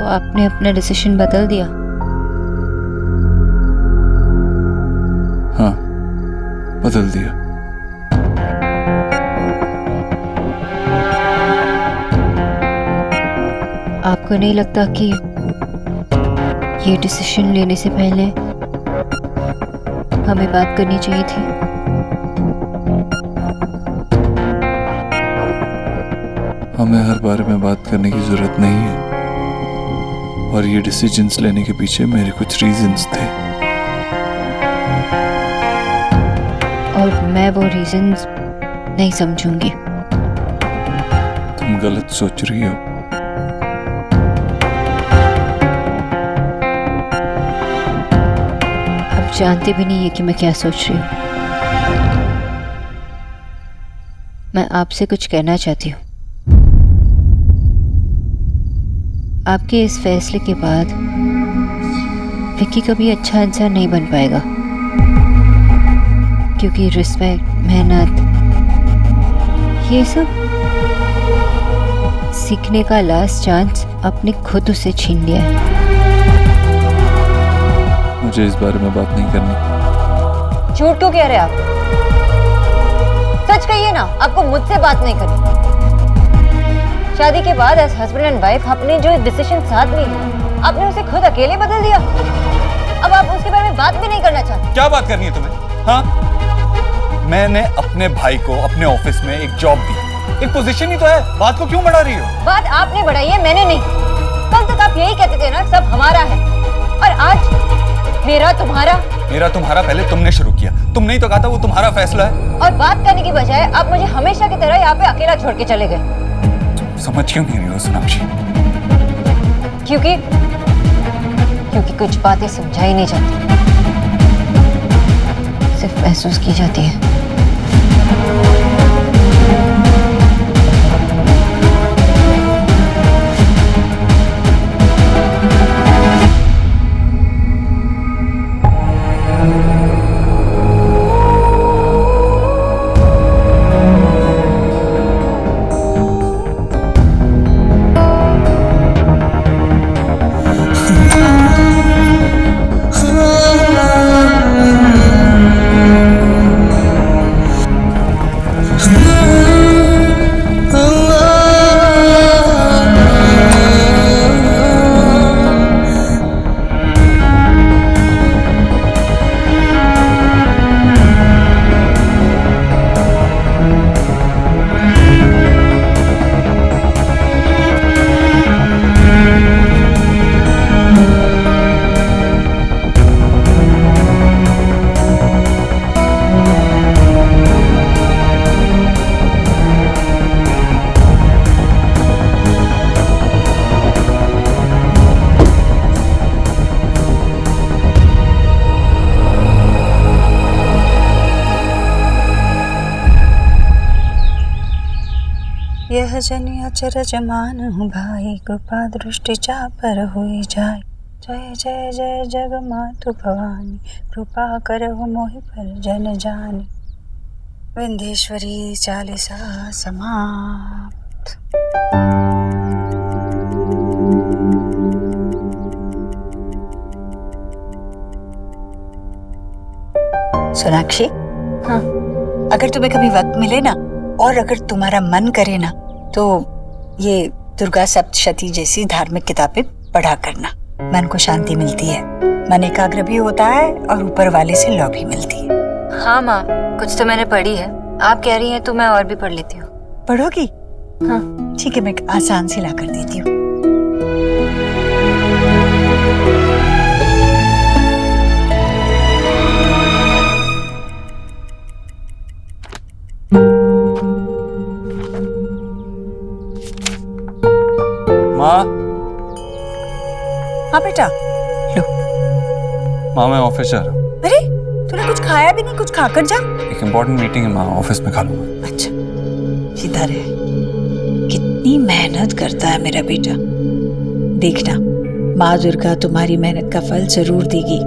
आपने अपना डिसीजन बदल दिया? हाँ, बदल दिया। आपको नहीं लगता कि ये डिसीजन लेने से पहले हमें बात करनी चाहिए थी? हमें हर बारे में बात करने की जरूरत नहीं है, और ये डिसीजंस लेने के पीछे मेरे कुछ रीजंस थे। और मैं वो रीजंस नहीं समझूंगी। तुम गलत सोच रही हो। आप जानते भी नहीं है कि मैं क्या सोच रही हूँ। मैं आपसे कुछ कहना चाहती हूँ। आपके इस फैसले के बाद विक्की कभी अच्छा इंसान नहीं बन पाएगा, क्योंकि रिस्पेक्ट, मेहनत, ये सब सीखने का लास्ट चांस आपने खुद उसे छीन लिया है। मुझे इस बारे में बात नहीं करनी। झूठ क्यों कह रहे आप? सच कहिए ना, आपको मुझसे बात नहीं करनी। शादी के बाद एज हस्बैंड एंड वाइफ आपने जो डिसीजन साथ में लिया, आपने उसे खुद अकेले बदल दिया। अब आप उसके बारे में बात भी नहीं करना चाहते। क्या बात करनी है तुम्हें? हाँ, मैंने अपने भाई को अपने ऑफिस में एक जॉब दी, एक पोजीशन ही तो है। बात को क्यों बढ़ा रही हो? बात आपने बढ़ाई है, मैंने नहीं। कल तक आप यही कहते थे ना, सब हमारा है, और आज मेरा तुम्हारा। मेरा तुम्हारा पहले तुमने शुरू किया। तुमने ही तो कहा था वो तुम्हारा फैसला है। और बात करने की बजाय आप मुझे हमेशा की तरह यहाँ पे अकेला छोड़ के चले गए। समझ क्यों नहीं रही हो सोनाक्षी? क्योंकि कुछ बातें समझाई नहीं जाती, सिर्फ महसूस की जाती है। यह जनि अचरज मानहु भाई, कृपा दृष्टि जा पर हुई जाय। जय जय जय जग मातु भवानी, कृपा करहु मोहि पर जन जानी। विंध्येश्वरी चालीसा समाप्त। सोनाक्षी, हाँ, अगर तुम्हें कभी वक्त मिले ना, और अगर तुम्हारा मन करे ना, तो ये दुर्गा सप्तशती जैसी धार्मिक किताबें पढ़ा करना। मन को शांति मिलती है, मन एकाग्र भी होता है, और ऊपर वाले से लौ भी मिलती है। हाँ माँ, कुछ तो मैंने पढ़ी है। आप कह रही हैं तो मैं और भी पढ़ लेती हूँ। पढ़ोगी? हाँ ठीक है, मैं आसान से ला कर देती हूँ। माँ। हाँ बेटा, लो। माँ, मैं ऑफिस जा रहा हूँ। अरे, तूने कुछ खाया भी नहीं, कुछ खाकर जा। एक इम्पोर्टेंट मीटिंग है माँ, ऑफिस में खा लूंगा। अच्छा, सीधा रहे। कितनी मेहनत करता है मेरा बेटा। देखना, माँ दुर्गा तुम्हारी मेहनत का फल जरूर देगी।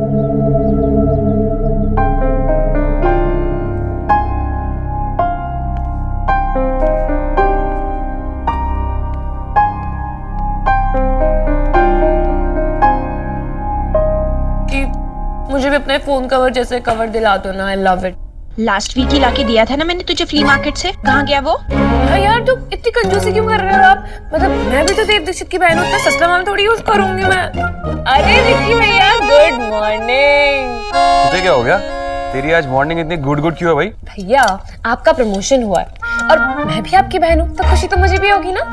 मुझे भी अपने फोन कवर जैसे कवर दिला दो ना, I love it. Last week ही लाके दिया था ना मैंने तुझे फ्ली मार्केट से, कहाँ गया वो? हाँ यार, तुम इतनी कंजूसी क्यों कर रहे हो आप? मतलब मैं भी तो देव दीक्षित की बहन हूँ, इतना सस्ता माल थोड़ी यूज करूंगी मैं। अरे विक्की भैया, गुड मॉर्निंग। तुझे क्या हो गया? तेरी आज मॉर्निंग इतनी गुड गुड क्यों है भाई? भैया आपका प्रमोशन हुआ है और मैं भी आपकी बहन हूँ, तो खुशी तो मुझे भी होगी ना।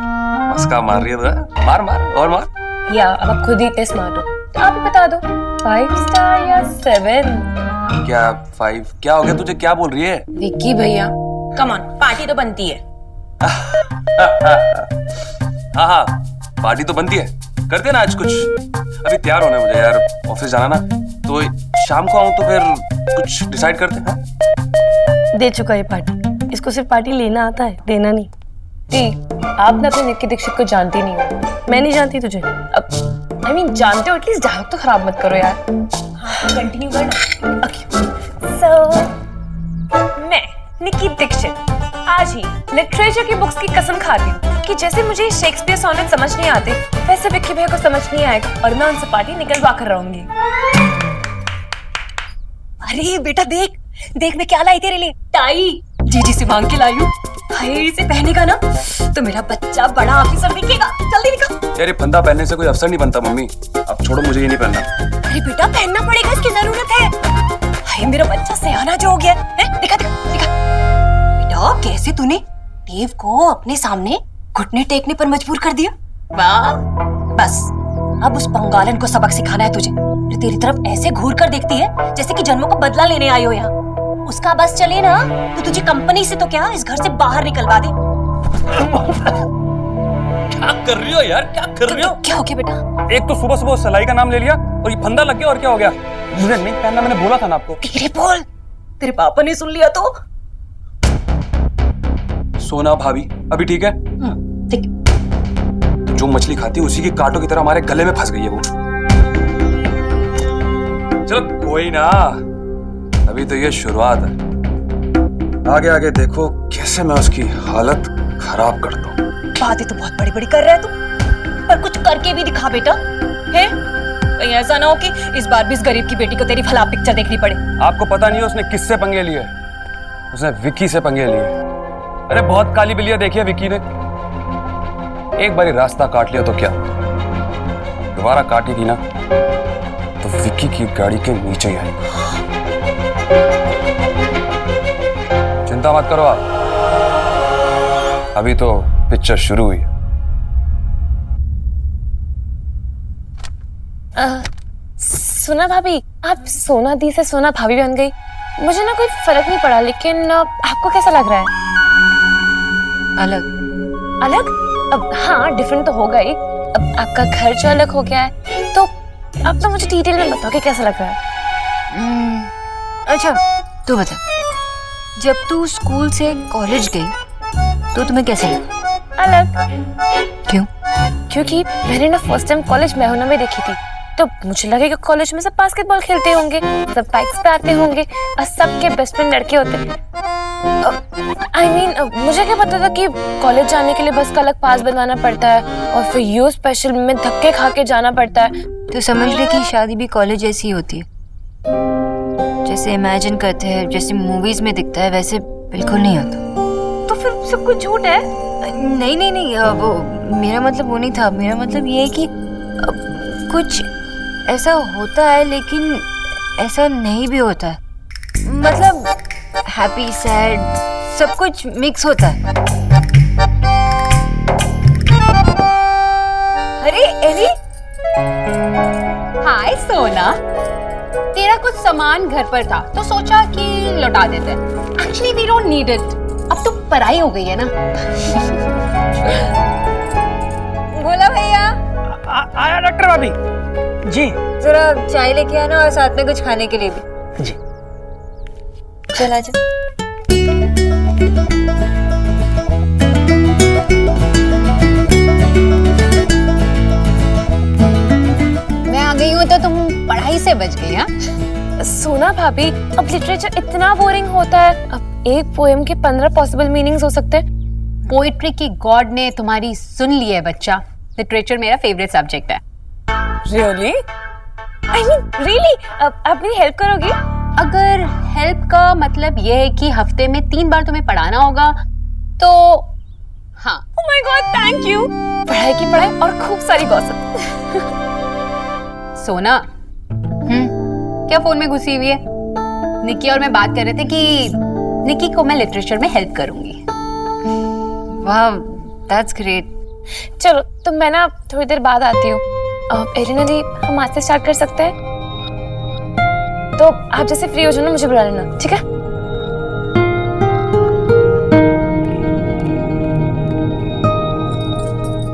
मस्का मार रही है तो मार मार और मार। भैया अब आप खुद ही इतने स्मार्ट हो, तो आप ही बता दो 5 स्टार या 7? क्या 5? क्या हो गया तुझे, क्या बोल रही है? विक्की भैया कम ऑन, पार्टी तो बनती है। हाँ हाँ, पार्टी तो बनती है, करते ना आज कुछ। अभी तैयार होना है मुझे यार, ऑफिस जाना ना, तो शाम को आऊं तो फिर कुछ डिसाइड करते हैं। दे चुका ये पार्टी, इसको सिर्फ पार्टी लेना आता है, देना नहीं। जी, आप ना अपने निक्की दीक्षित को जानती नहीं हो, मैं नहीं जानती तुझे। अब I mean, जानते हो, एटलीस्ट डायलॉग तो खराब मत करो यार। कंटिन्यू करना। So, मैं निक्की दीक्षित आज ही लिटरेचर की बुक्स की कसम खाती हूँ कि जैसे मुझे शेक्सपियर सोनेट समझ नहीं आते, वैसे विक्की भैया को समझ नहीं आएगा और मैं उनसे पार्टी निकलवा कर रहूंगी। अरे बेटा देख देख, मैं क्या लाई तेरे लिए, टाई जीजी से मांग के लाई हूँ। हाय, इसे पहनेगा ना तो मेरा बच्चा बड़ा ऑफिसर दिखेगा। जल्दी निकाल। यार ये फंदा पहनने से कोई अफसर नहीं बनता मम्मी, अब छोड़ो, मुझे ये नहीं पहनना। अरे बेटा पहनना पड़ेगा, इसकी जरूरत है। हाय, मेरा बच्चा सयाना जो हो गया है। दिखा दिखा दिखा। बेटा कैसे तूने देव को अपने सामने घुटने टेकने पर मजबूर कर दिया। वाह, बस अब उस पंगालन को सबक सिखाना है तुझे, जो तेरी तरफ ऐसे घूर कर देखती है जैसे कि जन्मों का बदला लेने आई हो यहाँ। उसका बस चले ना तो तुझे कंपनी से तो क्या, इस घर से बाहर निकलवा दे। क्या कर रही हो यार, क्या कर रही हो? क्या हो गया बेटा? एक तो सुबह सुबह सलाई का नाम ले लिया और ये फंदा लग गया, और क्या हो गया? मुझे नहीं पहनना, मैंने बोला था ना आपको। धीरे बोल, तेरे पापा ने सुन लिया तो। सोना भाभी अभी ठीक है? ठीक। जो मछली खाती है उसी की कांटों की तरह हमारे गले में फंस गई है वो। चलो कोई ना, अभी तो ये शुरुआत है, आगे आगे देखो कैसे मैं उसकी हालत खराब करता हूँ। बातें तो बहुत बड़ी बड़ी कर रहा है तू, पर कुछ करके भी दिखा बेटा। है कहीं ऐसा ना हो कि इस बार भी इस गरीब की बेटी को तेरी फला पिक्चर देखनी पड़े। आपको पता नहीं है उसने किससे पंगे लिए? उसने विक्की से पंगे लिए। अरे बहुत काली बिल्लियां देखी है विक्की ने, एक बारी रास्ता काट लिया तो क्या, दोबारा काटेगी ना तो विक्की की गाड़ी के नीचे ही आएगी। चिंता मत करो आप, अभी तो पिक्चर शुरू हुई है। सुना भाभी, आप सोना दी से सोना भाभी बन गई। मुझे ना कोई फर्क नहीं पड़ा, लेकिन आपको कैसा लग रहा है? अलग अलग? अब हाँ, डिफरेंट तो होगा ही। अब आपका घर जो अलग हो गया है, तो अब तो मुझे डिटेल में बताओ कि कैसा लग रहा है। अच्छा तू बता, जब तू स्कूल से कॉलेज गई तो तुम्हें कैसे लगा? अलग। क्यों? क्योंकि मैंने ना फर्स्ट टाइम कॉलेज मैहुना में देखी थी, तो मुझे लगा कि कॉलेज में सब बास्केटबॉल खेलते होंगे, सब बाइक्स पे आते होंगे और सबके बेस्ट फ्रेंड लड़के होते। I mean, मुझे क्या पता था कि कॉलेज जाने के लिए बस का अलग पास बनवाना पड़ता है और फिर यू स्पेशल में धक्के खा के जाना पड़ता है। तो समझ ले कि शादी भी कॉलेज जैसी होती है, जैसे इमेजिन करते हैं, जैसे मूवीज में दिखता है वैसे बिल्कुल नहीं होता। तो फिर सब कुछ झूठ है? नहीं नहीं नहीं, वो मेरा मतलब वो नहीं था। मेरा मतलब ये है कि कुछ ऐसा होता है लेकिन ऐसा नहीं भी होता है, मतलब हैप्पी सैड सब कुछ मिक्स होता है। अरे एली, हाय सोना, तेरा कुछ सामान घर पर था तो सोचा कि लौटा देते। Actually we don't need it, अब तो पढ़ाई हो गई है ना। बोला भैया। आया डॉक्टर भाभी जी। जरा चाय लेके आना और साथ में कुछ खाने के लिए भी। जी चला जा। मैं आ गई हूँ तो तुम पढ़ाई से बच गई? हाँ सोना भाभी, अब लिटरेचर इतना बोरिंग होता है। अब एक पोएम के 15 पॉसिबल मीनिंग्स हो सकते हैं। पोइट्री की गॉड ने तुम्हारी सुन ली है बच्चा। लिटरेचर मेरा फेवरेट सब्जेक्ट है। रियली? आई मीन रियली आप मेरी हेल्प करोगी? अगर हेल्प का मतलब ये है कि हफ्ते में 3 बार तुम्हें पढ़ाना होगा तो हाँ। Oh my God thank you. पढ़ाई की पढ़ाई और खूब सारी गॉसिप। सोना क्या फोन में घुसी हुई है? निक्की और मैं बात कर रहे थे कि निक्की को मैं लिटरेचर में हेल्प करूंगी। वाह, दैट्स ग्रेट। चलो तो मैं ना थोड़ी देर बाद आती हूँ। एरिना दी हम आज से स्टार्ट कर सकते हैं? तो आप जैसे फ्री हो जाओ ना मुझे बुला लेना, ठीक है?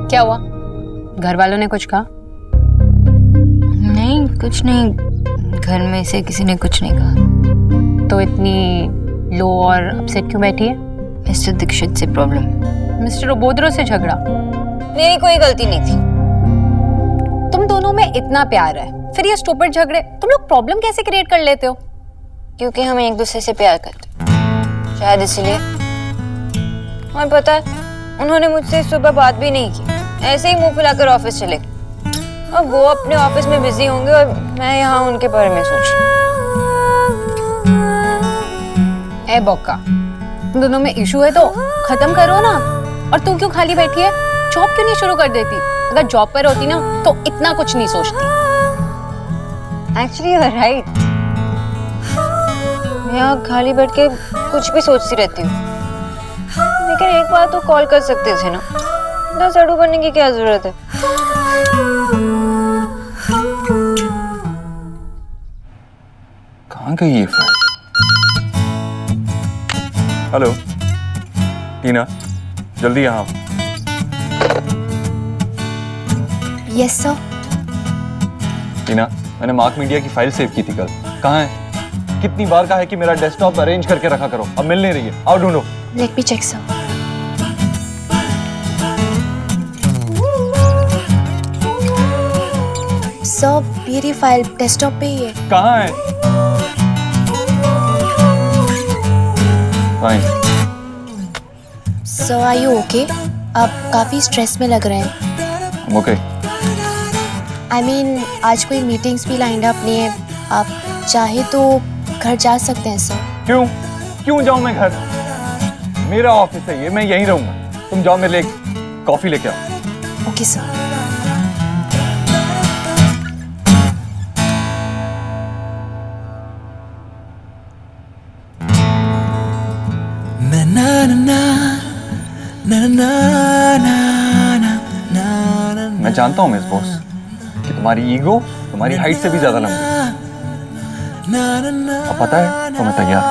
क्या हुआ? घर वालों ने कुछ कहा? नहीं, कुछ नहीं, घर में से किसी ने कुछ नहीं कहा। तो इतनी लो और अपसेट क्यों बैठी है? मिस्टर दीक्षित से प्रॉब्लम। मिस्टर ओबोद्रो से झगड़ा? मेरी कोई गलती नहीं थी। तुम दोनों में इतना प्यार है, फिर ये स्टूपिड झगड़े, तुम लोग प्रॉब्लम कैसे क्रिएट कर लेते हो? क्योंकि हम एक दूसरे से प्यार करते, शायद इसलिए। और पता है, उन्होंने मुझसे सुबह बात भी नहीं की, ऐसे ही मुंह फुलाकर ऑफिस चले गए। अब वो अपने ऑफिस में बिजी होंगे और मैं यहाँ उनके बारे में सोच रही हूँ। ए बॉक्का, तुम दोनों में इशू है तो खत्म करो ना। और तू क्यों खाली बैठी है? जॉब क्यों नहीं शुरू कर देती? अगर जॉब पर होती ना तो इतना कुछ नहीं सोचती। Actually you are right. यहाँ खाली बैठ के कुछ भी सोचती रहती हूँ, लेकिन एक बार तो कॉल कर सकते थे ना। इतना सड़ू बनने की क्या जरूरत है? कहाँ गई ये फाइल? हेलो टीना, जल्दी यहाँ। Yes sir. टीना, मैंने मार्क मीडिया की फाइल सेव की थी कल, कहाँ है? कितनी बार कहा है कि मेरा डेस्कटॉप अरेंज करके रखा करो, अब मिल नहीं रही है। आओ ढूंढो। Let me check sir. Sir मेरी फाइल डेस्कटॉप पे ही है। कहाँ है? Fine. Sir are you okay? आप काफी स्ट्रेस में लग रहे हैं। ओके। आई मीन आज कोई मीटिंग्स भी लाइंड अप नहीं है, आप चाहे तो घर जा सकते हैं सर। क्यों? क्यों जाऊं मैं घर? मेरा ऑफिस है ये, मैं यहीं रहूंगा। तुम जाओ, मेरे लिए कॉफी लेके आओ। Okay sir. मैं जानता हूँ मिस बॉस कि तुम्हारी ईगो तुम्हारी हाइट से भी ज्यादा लंबी है। अब पता है तो मैं तैयार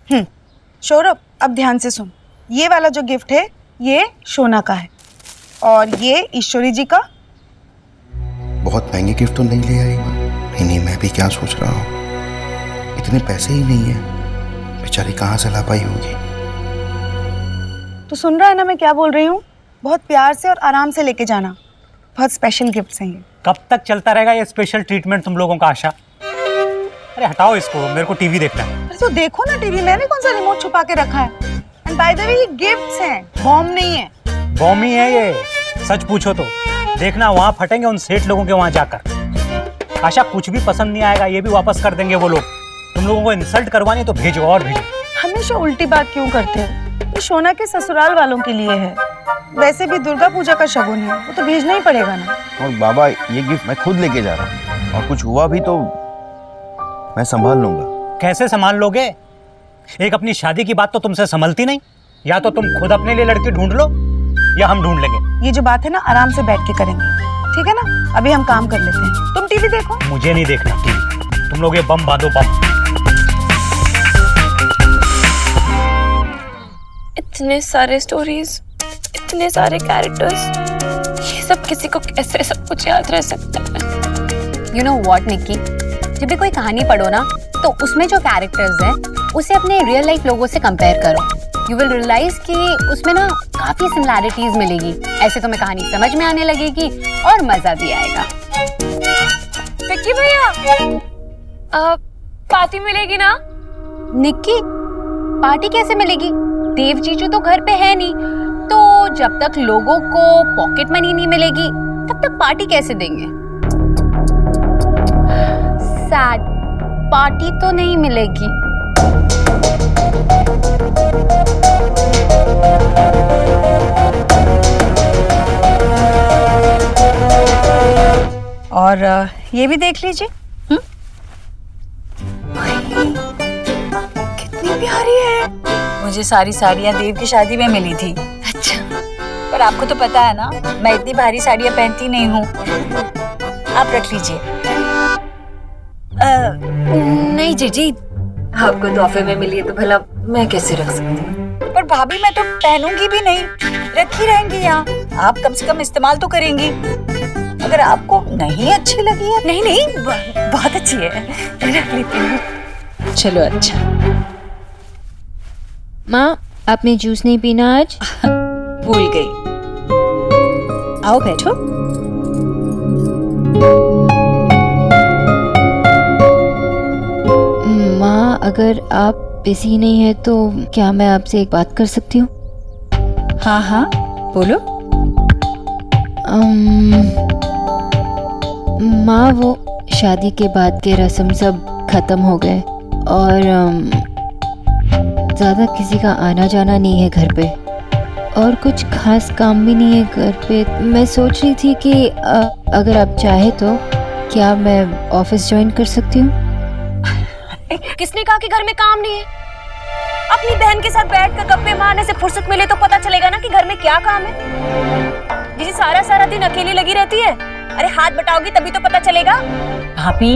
हूँ। सौरभ अब ध्यान से सुन, ये वाला जो गिफ्ट है ये शोना का है और ये ईश्वरी जी का। बहुत महंगे गिफ्ट तो नहीं ले आई? नहीं, मैं भी क्या सोच रहा हूँ, इतने पैसे ही नहीं है, बेचारी कहाँ से ला पाई होगी। तो सुन रहा है ना मैं क्या बोल रही हूँ? बहुत प्यार से और आराम से लेके जाना, बहुत स्पेशल गिफ्ट्स हैं ये। कब तक चलता रहेगा ये स्पेशल ट्रीटमेंट तुम लोगों का? आशा, अरे हटाओ इसको, मेरे को टीवी देखना है। अरे तो देखो ना टीवी, मैंने कौन सा रिमोट छुपा के रखा है? एंड बाय द वे ये गिफ्ट्स हैं, बॉम्ब नहीं है। बॉम्ब ही है ये, सच पूछो तो। देखना वहाँ फटेंगे उन सेठ लोगों के वहाँ जाकर। आशा कुछ भी पसंद नहीं आएगा, ये भी वापस कर देंगे वो लोग। तुम लोगों को इंसल्ट करवानी तो भेजो और भेजो। हमेशा उल्टी बात क्यों करते हो? ये शोना के ससुराल वालों के लिए है, वैसे भी दुर्गा पूजा का शगुन है, वो तो भेजना ही पड़ेगा ना। और बाबा ये गिफ्ट मैं खुद लेके जा रहा हूँ, और कुछ हुआ भी तो मैं संभाल लूंगा। कैसे संभाल लोगे? एक अपनी शादी की बात तो तुमसे संभलती नहीं। या तो तुम खुद अपने लिए लड़की ढूंढ लो या हम ढूंढ लेंगे। ये जो बात है ना आराम से बैठ के करेंगे, ठीक है ना? अभी हम काम कर लेते हैं, तुम टीवी देखो। मुझे नहीं देखना टीवी, तुम लोग ये बम बांधो बम। इतने सारे स्टोरीज, इतने सारे कैरेक्टर्स, ये सब किसी को कैसे सब कुछ याद रह सकता है? यू नो व्हाट निक्की, जब भी कोई कहानी पढ़ो ना तो उसमें जो कैरेक्टर्स हैं उसे अपने रियल लाइफ लोगों से कंपेयर करो। यू विल रियलाइज कि उसमें ना काफी सिमिलैरिटीज मिलेगी। ऐसे तुम्हें कहानी समझ में आने लगेगी और मजा भी आएगा। विक्की भैया, पार्टी मिलेगी ना? निक्की, पार्टी कैसे मिलेगी? देव जीजू तो घर पे है नहीं, तो जब तक लोगों को पॉकेट मनी नहीं मिलेगी तब तक पार्टी कैसे देंगे? सैड, पार्टी तो नहीं मिलेगी। और ये भी देख लीजिए। कितनी प्यारी है। मुझे सारी साड़ियाँ देव की शादी में मिली थी। अच्छा, पर आपको तो पता है ना, मैं इतनी भारी साड़ियाँ पहनती नहीं हूँ। आप रख लीजिए। नहीं जीजी, आपको तोहफे में मिली है तो भला मैं कैसे रख सकती हूँ? पर भाभी मैं तो पहनूंगी भी नहीं, रखी रहेंगी यहाँ। आप कम से कम इस्तेमाल तो करेंगी। अगर आपको नहीं अच्छी लगी है। नहीं नहीं, बहुत अच्छी है, रख लेती हूँ। चलो अच्छा। माँ, आपने जूस नहीं पीना आज? भूल गई। आओ बैठो। माँ, अगर आप बिजी नहीं है तो क्या मैं आपसे एक बात कर सकती हूँ? हाँ हाँ बोलो। माँ, वो शादी के बाद के रस्म सब खत्म हो गए और ज़्यादा किसी का आना जाना नहीं है घर पे और कुछ खास काम भी नहीं है घर पे। मैं सोच रही थी कि अगर आप चाहे तो क्या मैं ऑफिस ज्वाइन कर सकती हूँ? किसने कहा कि घर में काम नहीं है? अपनी बहन के साथ बैठकर गप्पे मारने से फुर्सत मिले तो पता चलेगा ना कि घर में क्या काम है। जी सारा सारा दिन अकेली लगी रहती है। अरे हाथ बटाओगी तभी तो पता चलेगा। भाभी,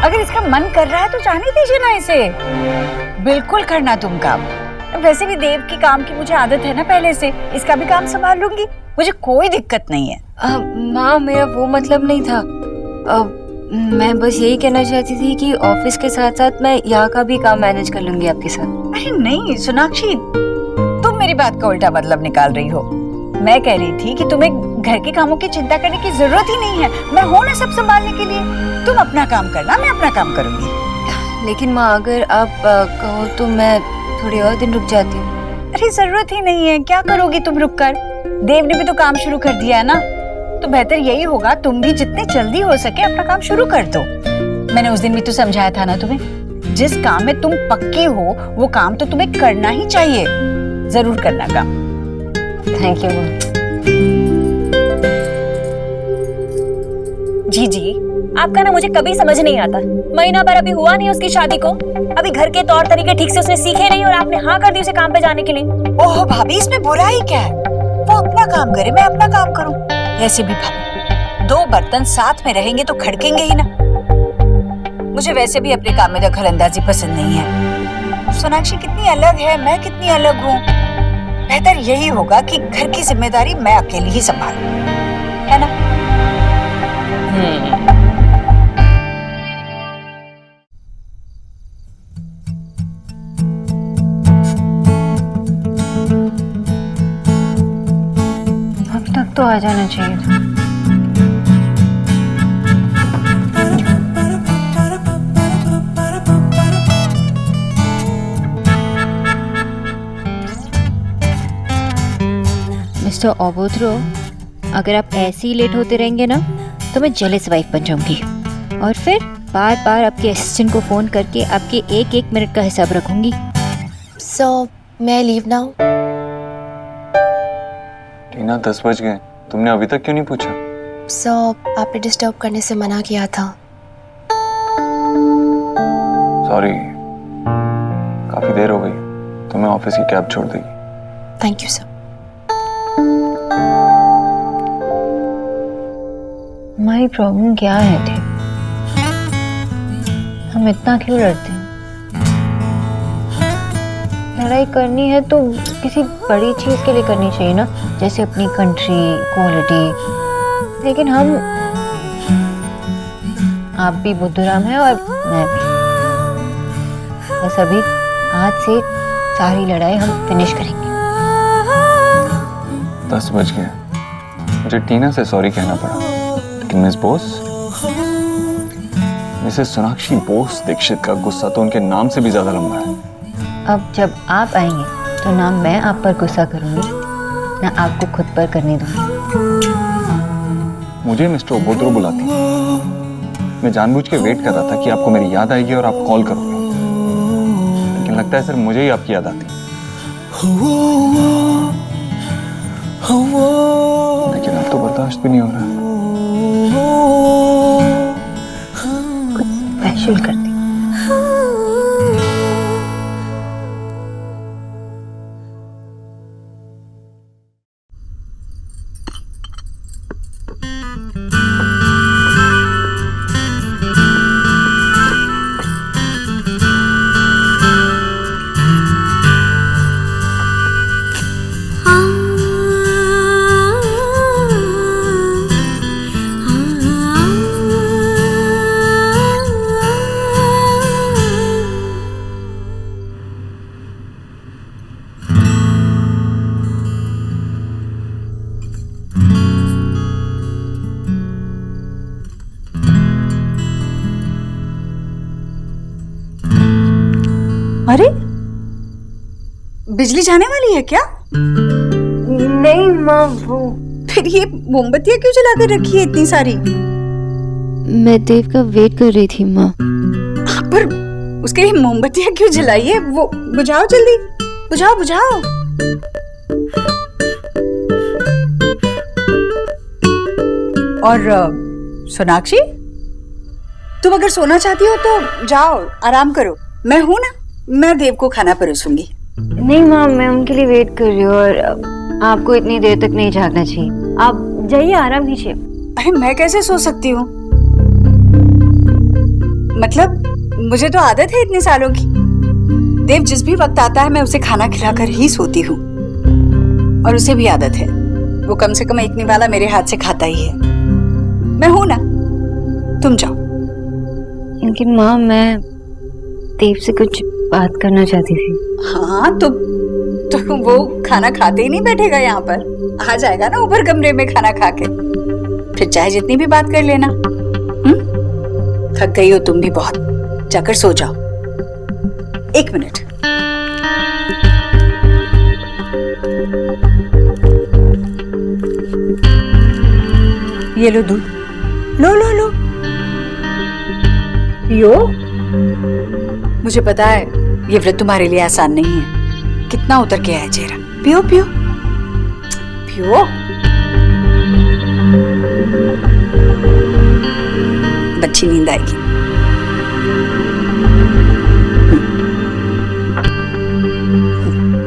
अगर इसका मन कर रहा है तो जाने दीजिए ना इसे। बिल्कुल करना तुम काम। वैसे भी देव की काम की मुझे आदत है ना पहले से, इसका भी काम संभाल लूंगी, मुझे कोई दिक्कत नहीं है। माँ, मेरा वो मतलब नहीं था। मैं बस यही कहना चाहती थी कि ऑफिस के साथ साथ मैं यहाँ का भी काम मैनेज कर लूंगी आपके साथ। अरे नहीं सोनाक्षी, तुम मेरी बात का उल्टा मतलब निकाल रही हो। मैं कह रही थी कि तुम्हें घर के कामों की चिंता करने की जरूरत ही नहीं है। मैं हूं ना सब संभालने के लिए। तुम अपना काम करना, मैं अपना काम करूंगी। लेकिन माँ, अगर आप कहो तो मैं थोड़े और दिन रुक जाती हूँ। अरे जरूरत ही नहीं है। क्या करोगी तुम रुक कर? देव ने भी तो काम शुरू कर दिया है ना, तो बेहतर यही होगा तुम भी जितने जल्दी हो सके अपना काम शुरू कर दो। मैंने उस दिन भी तो समझाया था ना तुम्हें, जिस काम में तुम पक्के हो वो काम तो तुम्हें करना ही चाहिए। जरूर करना काम। Thank you. जी जी, आपका ना मुझे कभी समझ नहीं आता। महीना भर अभी हुआ नहीं उसकी शादी को, अभी घर के तौर तरीके ठीक से उसने सीखे नहीं और आपने हाँ कर दी उसे काम पे जाने के लिए। ओह भाभी, इसमें बुराई क्या है? वो अपना काम करे, मैं अपना काम करूं। ऐसे भी भाभी, दो बर्तन साथ में रहेंगे तो खड़केंगे ही ना। मुझे वैसे भी अपने काम में दखल अंदाजी पसंद नहीं है। सोनाक्षी कितनी अलग है, मैं कितनी अलग हूँ। बेहतर यही होगा कि घर की जिम्मेदारी मैं अकेली ही संभालूं, है ना? अब तक तो आ जाना चाहिए था। मिस्टर ओबोत्रो, अगर आप ऐसे ही लेट होते रहेंगे ना तो मैं जेलस वाइफ बन जाऊंगी और फिर बार बार आपके असिस्टेंट को फोन करके आपके एक एक मिनट का हिसाब रखूंगी। सो मैं लीव नाउ? टीना, 10 बज गए, तुमने अभी तक क्यों नहीं पूछा? सो आपने डिस्टर्ब करने से मना किया था। सॉरी, काफी देर हो गई, तुम्हें ऑफिस की कैब छोड़ देगी। Thank you sir. हमारी प्रॉब्लम क्या है थे? हम इतना क्यों लड़ते हैं? लड़ाई करनी है तो किसी बड़ी चीज के लिए करनी चाहिए ना, जैसे अपनी कंट्री, क्वालिटी। लेकिन आप भी बुद्धूराम हैं और मैं भी। बस अभी आज से सारी लड़ाई हम फिनिश करेंगे। 10 बज गए, मुझे टीना से सॉरी कहना पड़ा, लेकिन मिस बोस, मिसेस सोनाक्षी बोस दीक्षित का गुस्सा तो उनके नाम से भी ज्यादा लंबा है। अब जब आप आएंगे तो नाम मैं आप पर गुस्सा करूंगी ना आपको खुद पर करने दूंगी। मुझे मिस्टर ओबोद्रो बुलाती है। मैं जानबूझ के वेट कर रहा था कि आपको मेरी याद आएगी और आप कॉल करोगे, लेकिन लगता है सिर्फ मुझे ही आपकी याद आती है। लेकिन अब तो बर्दाश्त भी नहीं हो रहा। स्पेशल कर दी। अरे बिजली जाने वाली है क्या? नहीं माँ, वो फिर ये मोमबत्तियां क्यों जला कर रखी है इतनी सारी? मैं देव का वेट कर रही थी माँ। पर उसके लिए मोमबत्तियां क्यों जलाई है? वो बुझाओ जल्दी, बुझाओ बुझाओ। और सोनाक्षी, तुम अगर सोना चाहती हो तो जाओ आराम करो, मैं हूं ना, मैं देव को खाना परोसूंगी। नहीं माँ, मैं उनके लिए वेट कर रही हूँ और आपको इतनी देर तक नहीं जागना चाहिए। आप जाइए, आराम कीजिए। अरे मैं कैसे सो सकती हूँ? मतलब मुझे तो आदत है इतने सालों की। देव जिस भी वक्त आता है मैं उसे खाना खिलाकर ही सोती हूँ, और उसे भी आदत है। वो कम से कम एक निवाला मेरे हाथ से खाता ही है। मैं हूं ना, तुम जाओ। लेकिन माँ, मैं देव से कुछ बात करना चाहती थी। हाँ तो वो खाना खाते ही नहीं बैठेगा यहाँ पर, आ जाएगा ना ऊपर कमरे में खाना खा के, फिर चाहे जितनी भी बात कर लेना। थक गई हो तुम भी बहुत, जाकर सो जाओ। 1 मिनट। ये लो दूध, लो लो लो पियो। मुझे पता है ये व्रत तुम्हारे लिए आसान नहीं है, कितना उतर के आया चेहरा। पियो पियो पियो। अच्छी नींद आएगी।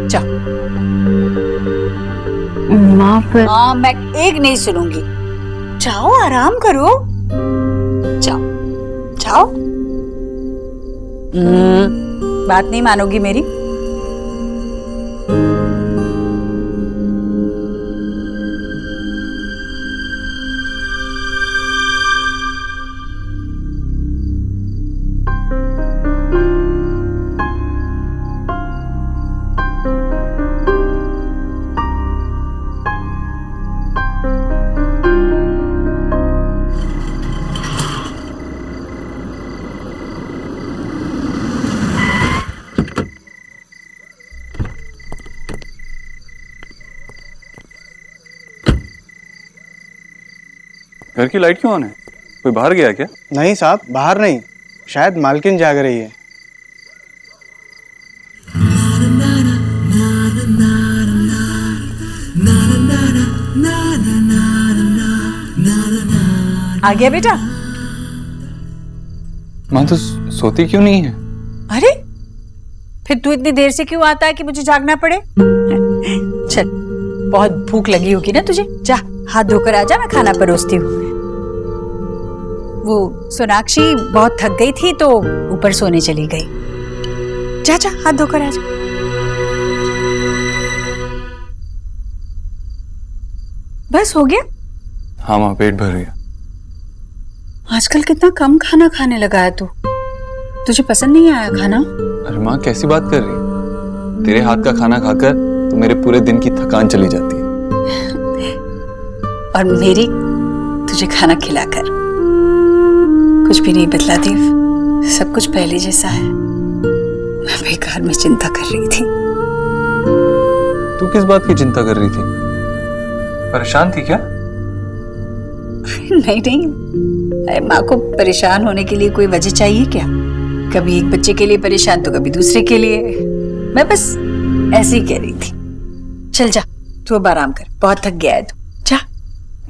जाओ। माँ पर हाँ, मैं एक नहीं सुनूंगी। जाओ आराम करो, जाओ जाओ। बात नहीं मानोगी मेरी? घर की लाइट क्यों ऑन है? कोई बाहर गया क्या? नहीं साहब, बाहर नहीं, शायद मालकिन जाग रही है। आ गया बेटा? माँ तो सोती क्यों नहीं है? अरे फिर तू इतनी देर से क्यों आता है कि मुझे जागना पड़े? चल, बहुत भूख लगी होगी ना तुझे, जा हाथ धोकर आजा, मैं खाना परोसती हूँ। वो सोनाक्षी बहुत थक गई थी तो ऊपर सोने चली गई। जा जा हाथ धोकर आजा। बस हो गया? हाँ माँ, पेट भर गया। आजकल कितना कम खाना खाने लगा है तू। तुझे पसंद नहीं आया खाना? अरे माँ, कैसी बात कर रही है? तेरे हाथ का खाना खाकर तो मेरे पूरे दिन की थकान चली जाती है। और मेरी तुझे खाना खिलाकर कुछ भी नहीं बदला देव, सब कुछ पहले जैसा है। मैं बेकार में चिंता कर रही थी। तू किस बात की चिंता कर रही थी? परेशान थी क्या? नहीं नहीं, अरे माँ को परेशान होने के लिए कोई वजह चाहिए क्या? कभी एक बच्चे के लिए परेशान तो कभी दूसरे के लिए। मैं बस ऐसे ही कह रही थी। चल जा, तू अब आराम कर, बहुत थक गया है तू, जा।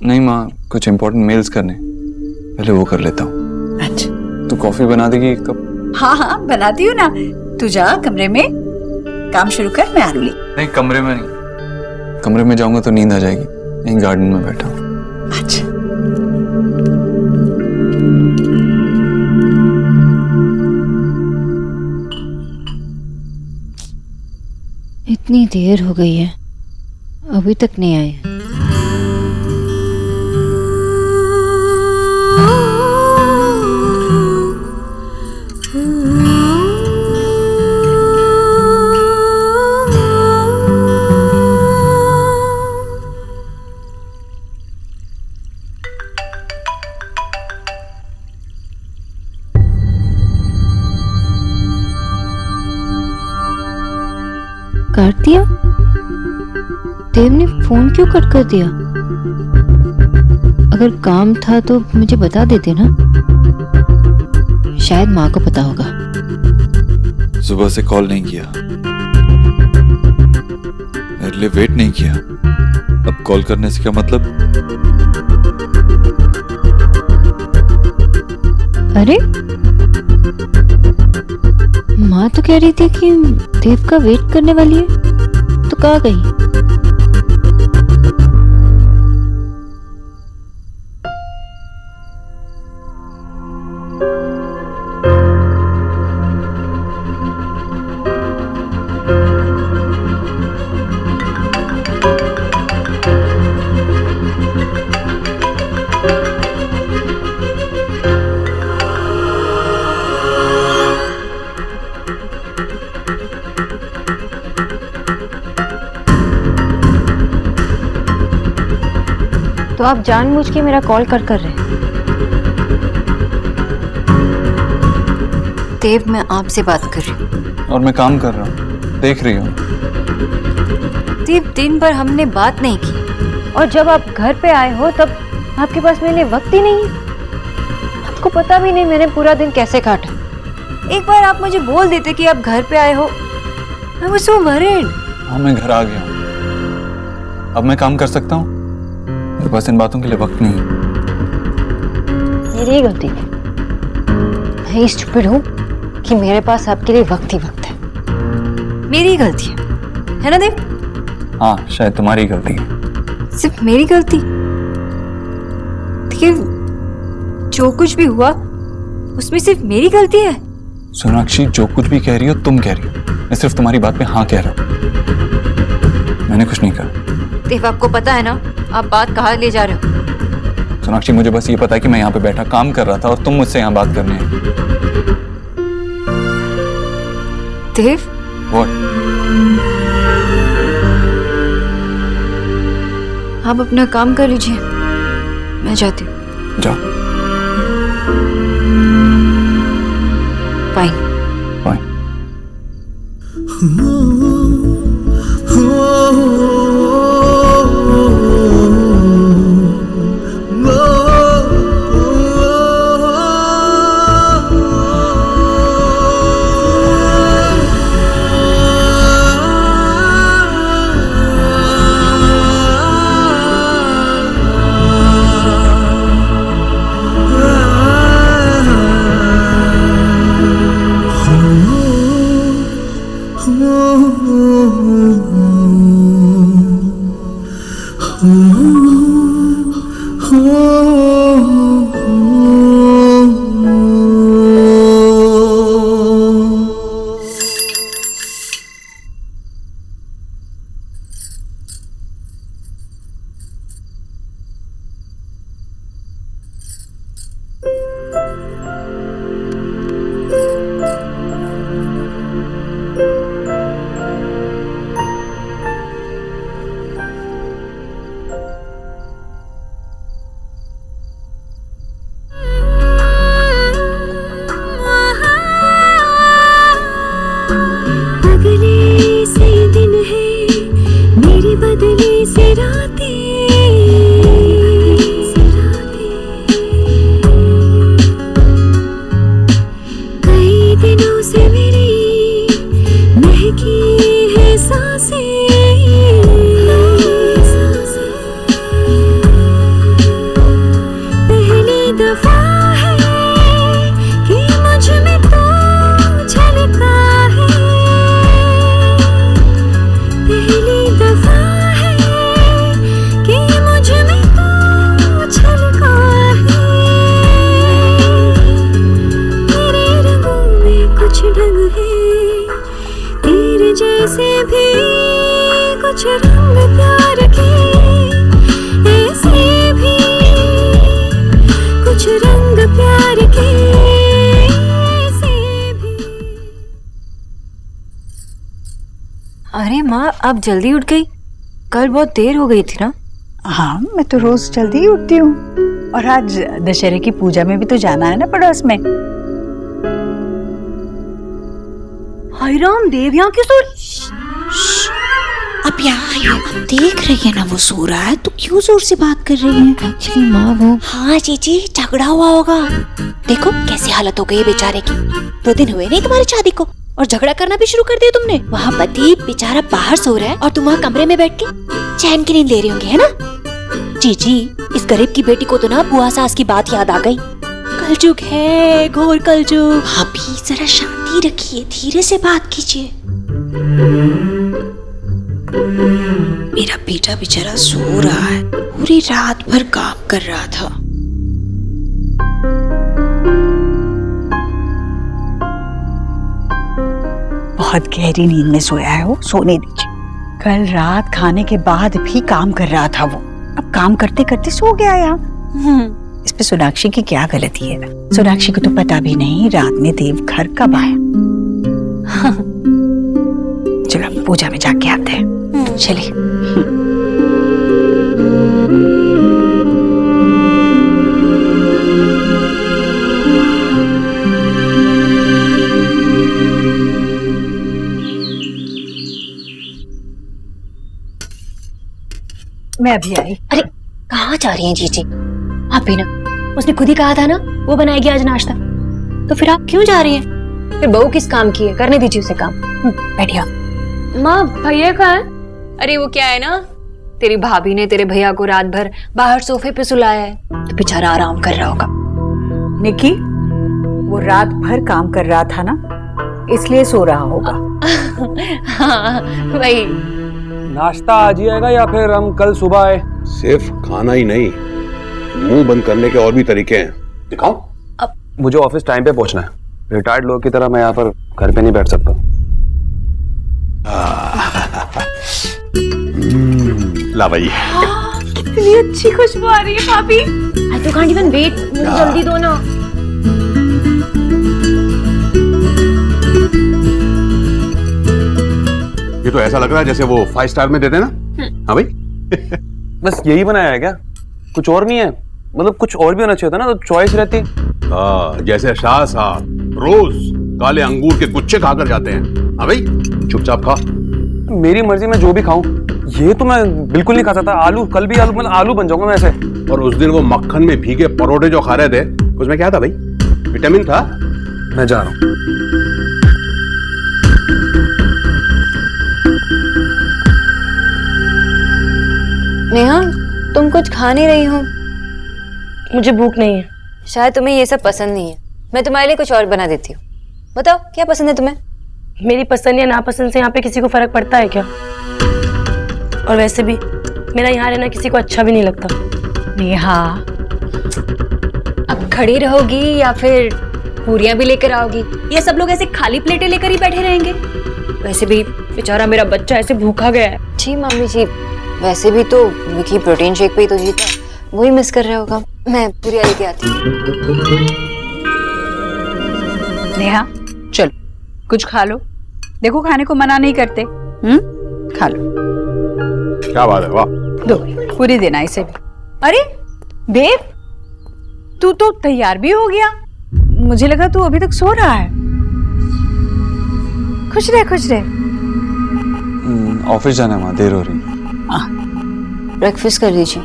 नहीं माँ, कुछ इम्पोर्टेंट मेल्स करने, पहले वो कर लेता हूँ। अच्छा, तू कॉफी बना देगी एक कप? हाँ हाँ बनाती हूँ ना। तू जा कमरे में काम शुरू कर, मैं आ रही। नहीं, कमरे में नहीं, कमरे में जाऊंगा तो नींद आ जाएगी, यहीं गार्डन में बैठा हूँ। अच्छा। इतनी देर हो गई है, अभी तक नहीं आए। काट दिया? देव ने फोन क्यों कट कर दिया? अगर काम था तो मुझे बता देते ना, शायद माँ को पता होगा। सुबह से कॉल नहीं किया, मेरे लिए वेट नहीं किया, अब कॉल करने से क्या मतलब? अरे माँ तो कह रही थी कि देव का वेट करने वाली है, तो कहाँ गई? तो आप जानबूझ के मेरा कॉल कर रहे हैं? देव, मैं आपसे बात कर रही हूँ। और मैं काम कर रहा हूँ, देख रही हूँ। देव, दिन भर हमने बात नहीं की, और जब आप घर पे आए हो तब आपके पास मेरे लिए वक्त ही नहीं है। आपको पता भी नहीं मैंने पूरा दिन कैसे काटा। एक बार आप मुझे बोल देते कि आप घर पे आए हो। I was so worried। हाँ, मैं घर आ गया हूँ, अब मैं काम कर सकता हूँ, मेरे पास इन बातों के लिए वक्त नहीं है। मेरी गलती थी, मैं स्टूपिड हूँ कि मेरे पास आपके लिए वक्त ही वक्त है। मेरी गलती है ना देव? हाँ, शायद तुम्हारी गलती है। सिर्फ मेरी गलती? देखिए, जो कुछ भी हुआ उसमें सिर्फ मेरी गलती है। सोनाक्षी, जो कुछ भी कह रही हो तुम कह रही हो, मैं सिर्फ तुम्हारी बात पे हाँ कह रहा हूँ, मैंने कुछ नहीं कहा। देव, आपको पता है ना आप बात कहाँ ले जा रहे हो? सोनाक्षी, मुझे बस ये पता है कि मैं यहाँ पे बैठा काम कर रहा था और तुम मुझसे यहाँ बात करने आई। देव, What? आप अपना काम कर लीजिए, मैं जाती हूँ। जाओ। फाइन। फाइन। बदले से दिन है, मेरी बदली से रातें आप जल्दी उठ गई? कल बहुत देर हो गई थी ना? हाँ, मैं तो रोज जल्दी ही उठती हूँ। और आज दशहरे की पूजा में भी तो जाना है ना पड़ोस में। हाय राम देव, यहाँ क्यों सो? अब यहाँ आइए, अब देख रही है ना वो सो रहा है, तो क्यों जोर से बात कर रही है? एक्चुअली माँ वो हाँ चीची, झगड़ा हुआ होगा। देखो कैसी हालत हो गई है बेचारे की। 2 दिन हुए नहीं तुम्हारी शादी को और झगड़ा करना भी शुरू कर दिया तुमने। वहाँ पति बेचारा बाहर सो रहा है और तुम वहाँ कमरे में बैठ के चैन की नींद ले रही होंगी, है ना? चीची, इस गरीब की बेटी को तो ना बुआ सास की बात याद आ गई। कलजुग है, घोर कलजुग। भाभी जरा शांति रखिए, धीरे से बात कीजिए। मेरा बेटा बेचारा सो रहा है, पूरी रात भर काम कर रहा था। बहुत गहरी नींद में सोया है वो, सोने दीजिए। कल रात खाने के बाद भी काम कर रहा था वो, अब काम करते करते सो गया यहाँ। इस पे सोनाक्षी की क्या गलती है? सोनाक्षी को तो पता भी नहीं रात में देव घर कब आया। चलो पूजा में जाके आते हैं, चलिए। मैं अभी आई। अरे कहाँ जा रही हैं जीजी? आप भी ना, उसने खुद ही कहा था ना वो बनाएगी आज नाश्ता, तो फिर आप क्यों जा रही हैं? फिर बहू किस काम की है, करने दीजिए उसे काम। बैठिए। माँ भैया कहाँ है? अरे वो क्या है ना, तेरी भाभी ने तेरे भैया को रात भर बाहर सोफे पे सुलाया है, तो बेचारा आराम कर रहा होगा। निकी, वो रात भर काम कर रहा था ना, इसलिए सो रहा होगा। हाँ वही। नाश्ता आज ही आएगा या फिर हम कल सुबह आए? सिर्फ खाना ही नहीं, मुंह बंद करने के और भी तरीके हैं। दिखाओ। अब मुझे ऑफिस टाइम पे पहुंचना है। रिटायर्ड लोग की तरह मैं यहाँ पर घर पे नहीं बैठ सकता। ला भाई। कितनी अच्छी खुशबू आ रही है भाभी। I can't even wait, मुझे जल्दी दो ना। ये तो ऐसा लग रहा है जैसे वो 5 स्टार में देते ना। हाँ भाई। बस यही बनाया है क्या? कुछ और नहीं है? मतलब कुछ और भी होना चाहिए था ना, तो चॉइस रहती। जैसे शाह साहब रोज काले अंगूर के गुच्छे खाकर जाते हैं। हाँ भाई, चुपचाप खा। मेरी मर्जी, मैं जो भी खाऊं। ये तो मैं बिल्कुल नहीं खा सकता। आलू, कल भी आलू, मतलब आलू बन जाऊंगा मैं ऐसे। और उस दिन वो मक्खन में भीगे परोठे जो खा रहे थे, उसमें क्या था भाई? विटामिन था। मैं जा रहा हूं। नेहा, तुम कुछ खा नहीं रही हो? मुझे भूख नहीं है। शायद तुम्हें ये सब पसंद नहीं है, मैं तुम्हारे लिए कुछ और बना देती हूँ। बताओ क्या पसंद है तुम्हें? मेरी पसंद या नापसंद से यहाँ पे किसी को फर्क पड़ता है क्या? और वैसे भी मेरा यहाँ रहना किसी को अच्छा भी नहीं लगता। नेहा, अब खड़ी रहोगी या फिर पूरियां भी लेकर आओगी? ये सब लोग ऐसे खाली प्लेटें लेकर ही बैठे रहेंगे? वैसे भी बेचारा मेरा बच्चा ऐसे भूखा गया है। जी मम्मी जी, वैसे भी तो विकी प्रोटीन शेक पे ही तो जीता, वही मिस कर रहा होगा। मैं पूरियां लेके आती हूँ। नेहा चलो कुछ खा लो, देखो खाने को मना नहीं करते। खा लो। क्या बात है, वाह। दो पूरी देना इसे भी। अरे देव, तू तो तैयार भी हो गया, मुझे लगा तू अभी तक सो रहा है। खुश रहे खुश रहे। ऑफिस जाना है, वहाँ देर हो रही है। ब्रेकफास्ट कर दीजिए।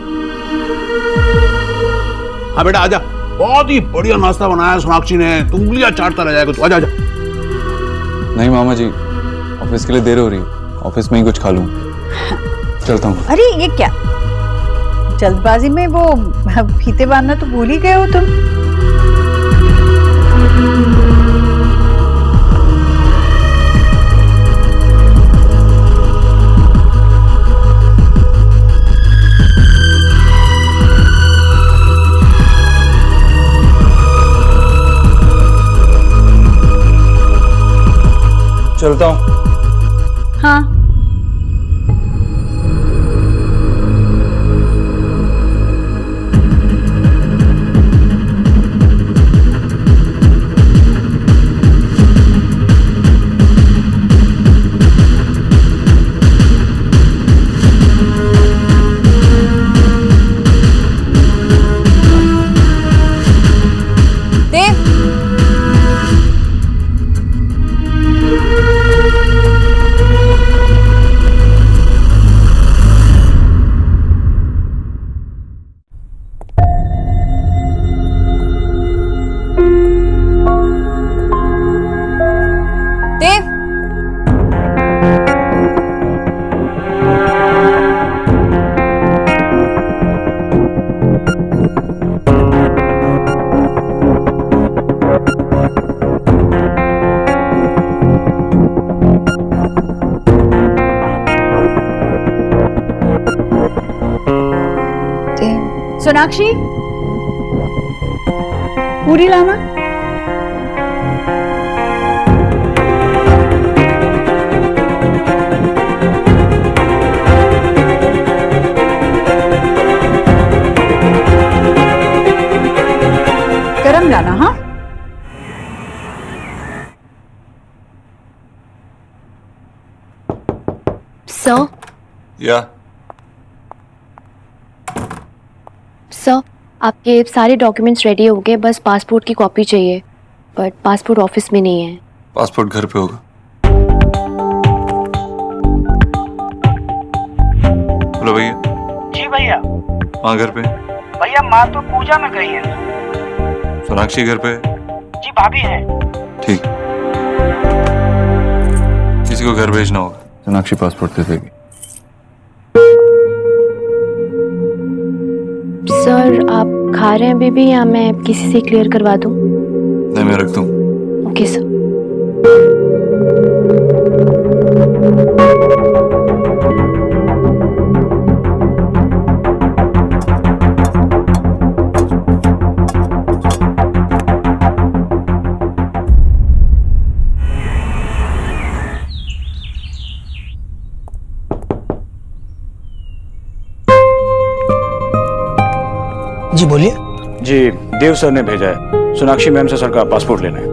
हाँ बेटा आजा, बहुत ही बढ़िया नाश्ता बनाया सोनाक्षी ने, तू उंगलियां चाटता रह जाएगा तू। आजा आजा। नहीं मामा जी, ऑफिस के लिए देर हो रही है, ऑफिस में ही कुछ खा लूँ। चलता हूँ। अरे ये क्या, जल्दबाजी में वो फीते बांधना तो भूल ही गए हो तुम। चलता हूँ। हाँ सोनाक्षी, पूरी लाना। गरम लाना। हाँ, सर या सर, आपके सारे डॉक्यूमेंट्स रेडी हो गए, बस पासपोर्ट की कॉपी चाहिए, बट पासपोर्ट ऑफिस में नहीं है। पासपोर्ट घर पे होगा। बोलो भैया। जी भैया। माँ घर पे? भैया माँ तो पूजा में गई है। सोनाक्षी घर पे? जी भाभी है। ठीक, किसी को घर भेजना होगा। सोनाक्षी पासपोर्ट दे देगी। सर, आप खा रहे हैं अभी भी या मैं किसी से क्लियर करवा दूं? नहीं, मैं रख दूं। Okay sir. जी बोलिए। जी, देव सर ने भेजा है, सोनाक्षी मैम से सर का पासपोर्ट लेना है।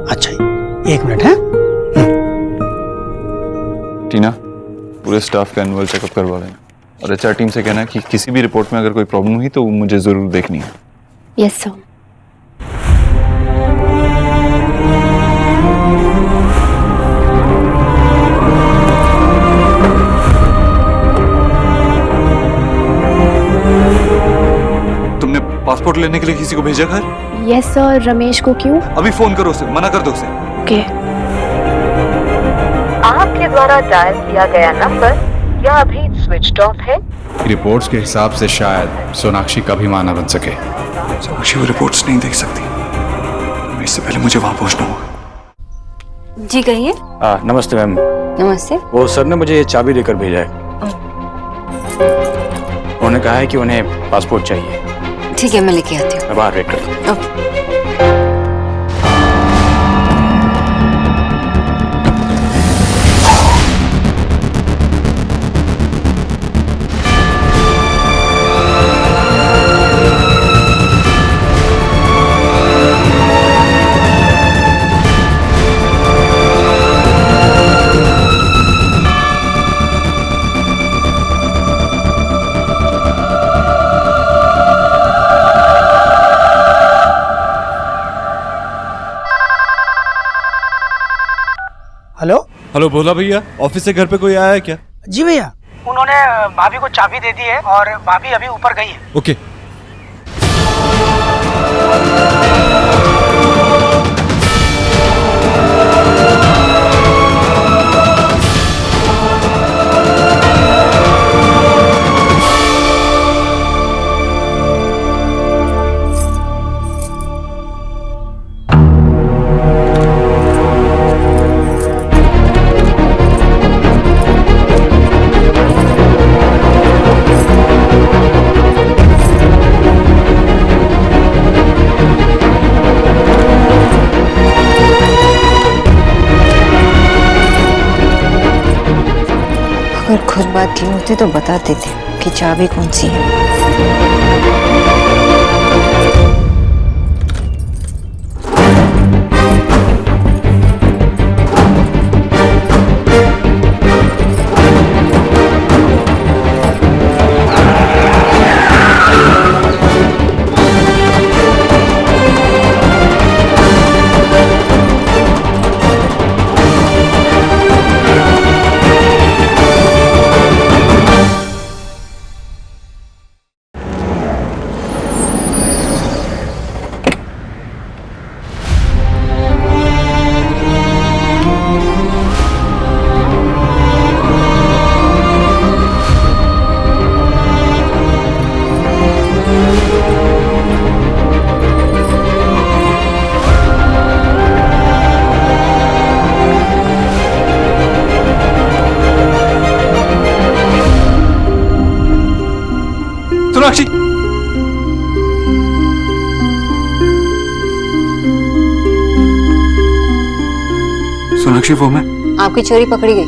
अच्छा, एक मिनट है। टीना, पूरे स्टाफ का एनुअल चेकअप करवा लेना और एचआर टीम से कहना है कि किसी भी रिपोर्ट में अगर कोई प्रॉब्लम हुई तो मुझे जरूर देखनी है। Yes sir. तुमने पासपोर्ट लेने के लिए किसी को भेजा घर? Yes sir. रमेश को क्यों? अभी फोन करो उसे, मना कर दो उसे। ओके। आपके द्वारा डायल किया गया नंबर या अभी स्विच ऑफ है। रिपोर्ट्स के हिसाब से शायद सोनाक्षी कभी मां न बन सके। सोनाक्षी वो रिपोर्ट्स नहीं देख सकती, इससे पहले मुझे वहां पहुंचना होगा। जी कहिए। नमस्ते मैम। नमस्ते। वो सर ने मुझे ये चाबी देकर भेजा है। उन्होंने कहा है कि उन्हें पासपोर्ट चाहिए। ठीक है, मैं लेके आती हूँ। मैं बाहर वेट करता हूँ। हेलो। हेलो, भोला भैया, ऑफिस से घर पे कोई आया है क्या? जी भैया, उन्होंने भाभी को चाबी दे दी है और भाभी अभी ऊपर गई है। ओके। अगर खुद बात की होती तो बता देते कि चाबी कौन सी है। सोनाक्षी, सोनाक्षी वो मैं आपकी चोरी पकड़ी गई।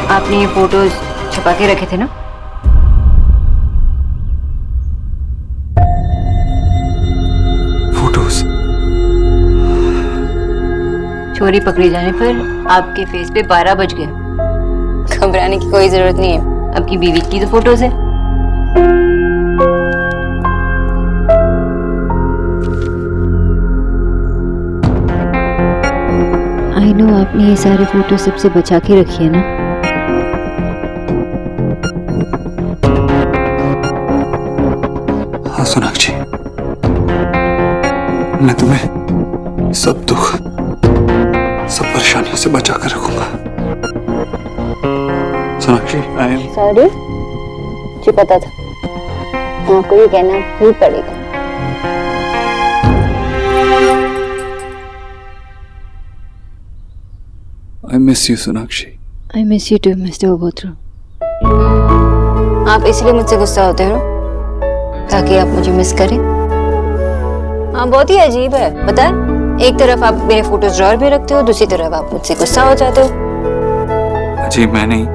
आपने ये फोटोज छुपा के रखे थे ना? फोटोज? चोरी पकड़ी जाने पर आपके फेस पे 12 बज गए। घबराने की कोई जरूरत नहीं है, आपकी बीवी की तो फोटोज है। आई नो आपने ये सारे फोटो सबसे बचा के रखी है ना? हाँ सोनाक्षी, मैं तुम्हें सब दुख, सब परेशानियों से बचा कर रखूंगा। सोनाक्षी, आई एम सॉरी, मुझे पता था आपको ये कहना ही पड़ेगा। I miss you, Sonakshi. I miss you too, Mr. Obotro। आप इसलिए मुझसे गुस्सा होते हो ताकि आप मुझे मिस करें? हाँ, बहुत ही अजीब है, पता है? एक तरफ आप मेरे फोटोज ड्रॉअर में रखते हो, दूसरी तरफ आप मुझसे गुस्सा हो जाते हो। अजीब मैं नहीं,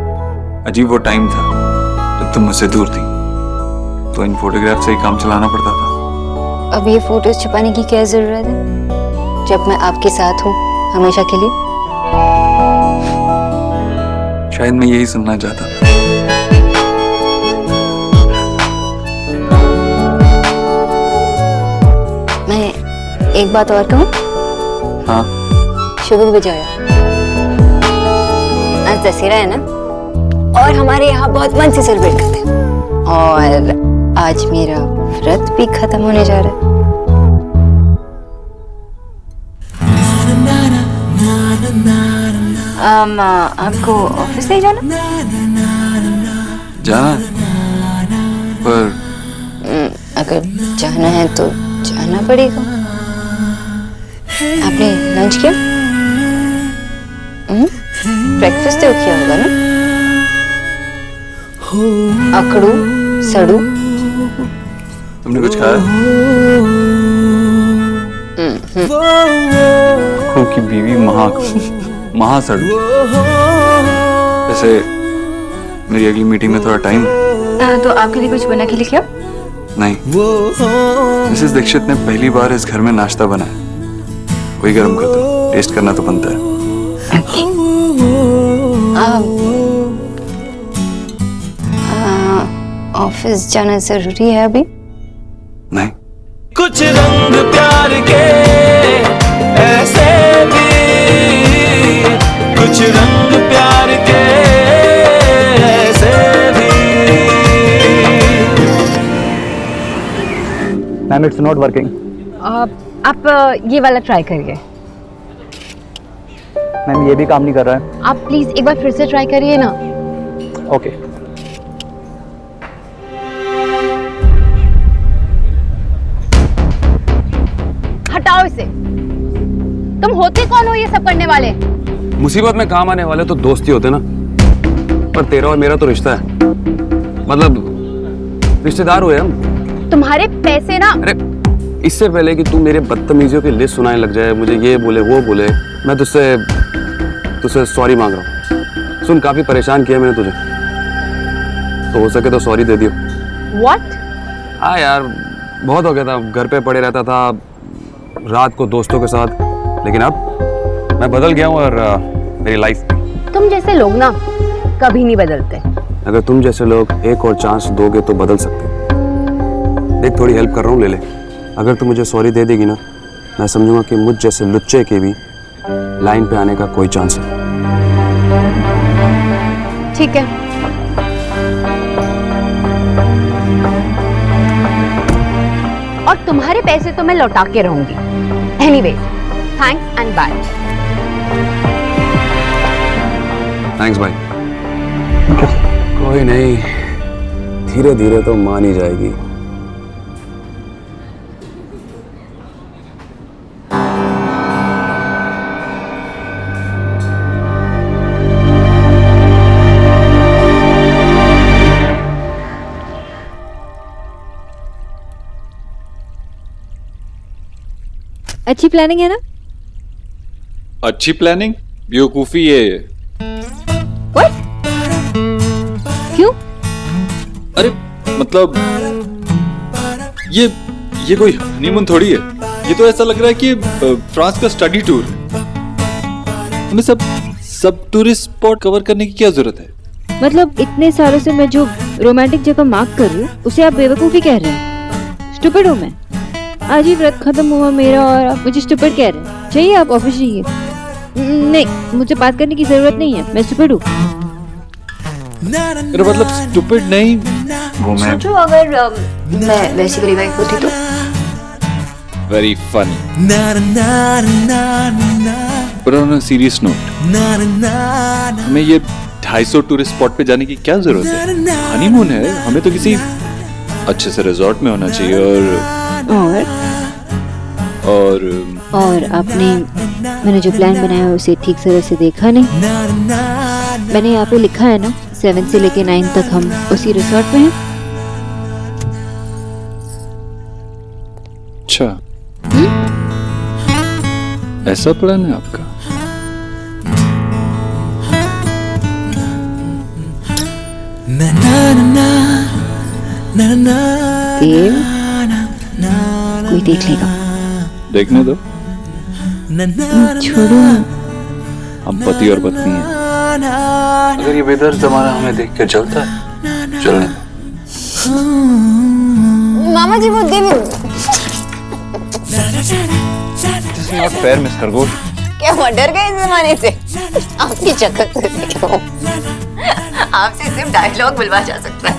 अजीब वो टाइम था जब तुम मुझसे दूर थी, तो इन फोटोग्राफ से ही काम चलाना पड़ता था। अब ये फोटोज छुपाने की क्या जरूरत है जब मैं आपके साथ हूँ हमेशा के लिए? शायद मैं यही सुनना चाहता था। मैं एक बात और कहूँ? हाँ। शुभ विजय। आज दशहरा है ना, और हमारे यहाँ बहुत मन से सेलिब्रेट करते हैं, और आज मेरा व्रत भी खत्म होने जा रहा है। आपको ऑफिस नहीं जाना? जाना, पर अगर जाना है तो जाना पड़ेगा। आपने लंच किया? ब्रेकफास्ट तो किया होगा ना? अकड़ू सड़ू तुमने कुछ खाया? अकड़ू की बीवी महासड़ू। वैसे मेरी अगली मीटिंग में थोड़ा टाइम है। तो आपके लिए कुछ बना के लेके आओ? नहीं, मिसेस दीक्षित ने पहली बार इस घर में नाश्ता बनाया, वही गर्म कर दो, टेस्ट करना तो बनता है। ऑफिस जाना जरूरी है अभी? नहीं। कुछ रंग प्यार के ऐसे भी, कुछ रंग प्यार के ऐसे भी। Ma'am it's not working. आप ये वाला ट्राई करिए। मैम ये भी काम नहीं कर रहा है। आप प्लीज एक बार फिर से ट्राई करिए ना। ओके। हटाओ इसे। तुम होते कौन हो ये सब करने वाले? मुसीबत में काम आने वाले तो दोस्ती होते ना, पर तेरा और मेरा तो रिश्ता है, मतलब रिश्तेदार हुए हम। तुम्हारे पैसे ना। अरे इससे पहले कि तू मेरे बदतमीजियों की लिस्ट सुनाने लग जाए, मुझे ये बोले वो बोले, मैं तुझसे सॉरी मांग रहा हूँ। सुन, काफी परेशान किया मैंने तुझे, तो हो सके तो सॉरी दे दियो। What? हाँ यार, बहुत हो गया था, घर पे पड़े रहता था रात को दोस्तों के साथ, लेकिन अब मैं बदल गया हूँ और मेरी लाइफ। तुम जैसे लोग ना कभी नहीं बदलते। अगर तुम जैसे लोग एक और चांस दोगे तो बदल सकते। देख, थोड़ी हेल्प कर रहा हूँ, ले ले। अगर तू मुझे सॉरी दे देगी ना, मैं समझूंगा कि मुझ जैसे लुच्चे के भी लाइन पे आने का कोई चांस है। ठीक है। और तुम्हारे पैसे तो मैं लौटा के रहूंगी। Anyways, thanks and bye. Thanks bye. कोई नहीं, धीरे धीरे तो मान ही जाएगी। अच्छी प्लानिंग है ना? अच्छी प्लानिंग? बेवकूफी है ये। What? क्यों? अरे मतलब ये कोई हनीमून थोड़ी है। ये तो ऐसा लग रहा है कि फ्रांस का स्टडी टूर है। हमें सब टूरिस्ट स्पॉट कवर करने की क्या जरूरत है? मतलब इतने सालों से मैं जो रोमांटिक जगह मार्क कर रही हूँ उसे आप बेवकूफी कह रहे हैं? स्टूपिड हूँ मैं? आज ही व्रत खत्म हुआ मेरा और आप मुझे स्टूपिड कह रहे हैं। चाहिए आप ऑफिस जाइए। नहीं, मुझे बात करने की जरूरत नहीं है, मैं स्टूपिड हूँ। मेरा मतलब स्टूपिड नहीं, वो मैं सोचो अगर मैं वैसी वाली वाइफ होती तो। Very funny. पर ऑन अ सीरियस नोट, हमें ये 250 टूरिस्ट स्पॉट पे जाने की क्या जरूरत है? हनीमून है, हमें तो किसी अच्छे से रिजॉर्ट में होना चाहिए। और आपने मैंने जो प्लान बनाया है उसे ठीक तरह से देखा नहीं। मैंने यहाँ पे लिखा है ना 7 से लेके 9 तक हम उसी रिसोर्ट में हैं। अच्छा, ऐसा प्लान है आपका? देव, कोई देख लेगा। देखने दो, छोड़ो। हम पति और पत्नी हैं। अगर ये बेदर्द जमाना हमें देख के जलता है, चलने दो। मामा जी वो देवी नॉट फेयर मिस खरगोश। क्या मैं डर गए इस जमाने से? आपकी चक्कर से देखो, आपसे सिर्फ डायलॉग बुलवा जा सकता है।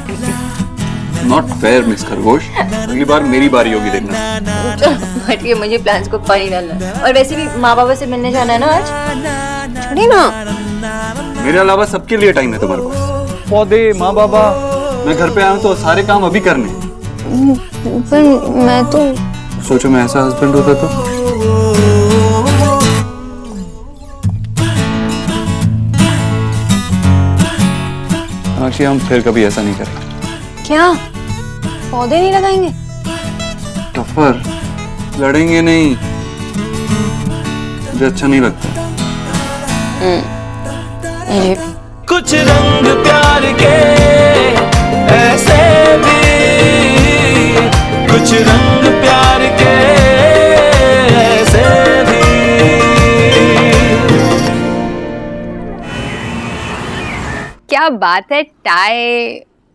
नॉट फेयर मिस खरगोश। अगली बार मेरी बारी होगी देखना। हटिए, मुझे प्लान्स को पानी डालना है। और वैसे भी माँ बाबा से मिलने जाना है ना आज। छोड़िए ना। मेरे अलावा सबके लिए टाइम है तुम्हारे पास। पौधे, माँ बाबा, मैं घर पे आया हूँ तो सारे काम अभी करने। पर मैं तो सोचो मैं ऐसा हस्बैंड होता तो। मीनाक्षी, हम फिर कभी ऐसा नहीं करेंगे। क्या पौधे नहीं लगाएंगे? टफर, लड़ेंगे नहीं, मुझे अच्छा नहीं लगता। कुछ रंग प्यार के ऐसे भी, कुछ रंग प्यार के ऐसे भी। क्या बात है, टाई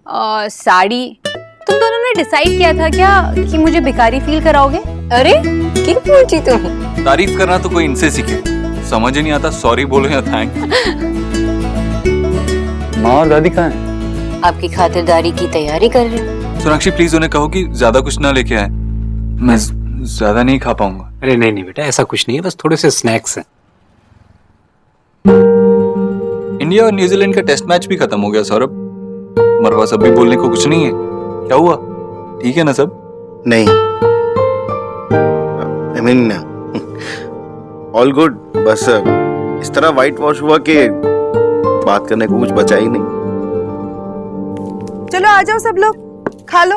और साड़ी। तुम दोनों ने डिसाइड किया था क्या कि मुझे भिखारी फील कराओगे? अरे क्या पूछी तुम? तारीफ करना तो कोई इनसे सीखे। समझ ही नहीं आता सॉरी बोलो या थैंक्स। माँ और दादी कहाँ हैं? आपकी खातिरदारी की तैयारी कर रहे हैं। सोनाक्षी प्लीज उन्हें कहो कि ज्यादा कुछ ना लेके आए, मैं ज्यादा नहीं खा पाऊंगा। अरे नहीं बेटा, ऐसा कुछ नहीं है, बस थोड़े से स्नैक्स हैं। इंडिया और न्यूजीलैंड का टेस्ट मैच भी खत्म हो गया सौरभ। हमारे पास अभी बोलने को कुछ नहीं है। क्या हुआ? ठीक है ना सब? नहीं, आई मीन ऑल गुड। बस इस तरह वाइट वॉश हुआ कि बात करने को कुछ बचा ही नहीं। चलो आ जाओ सब लोग, खा लो।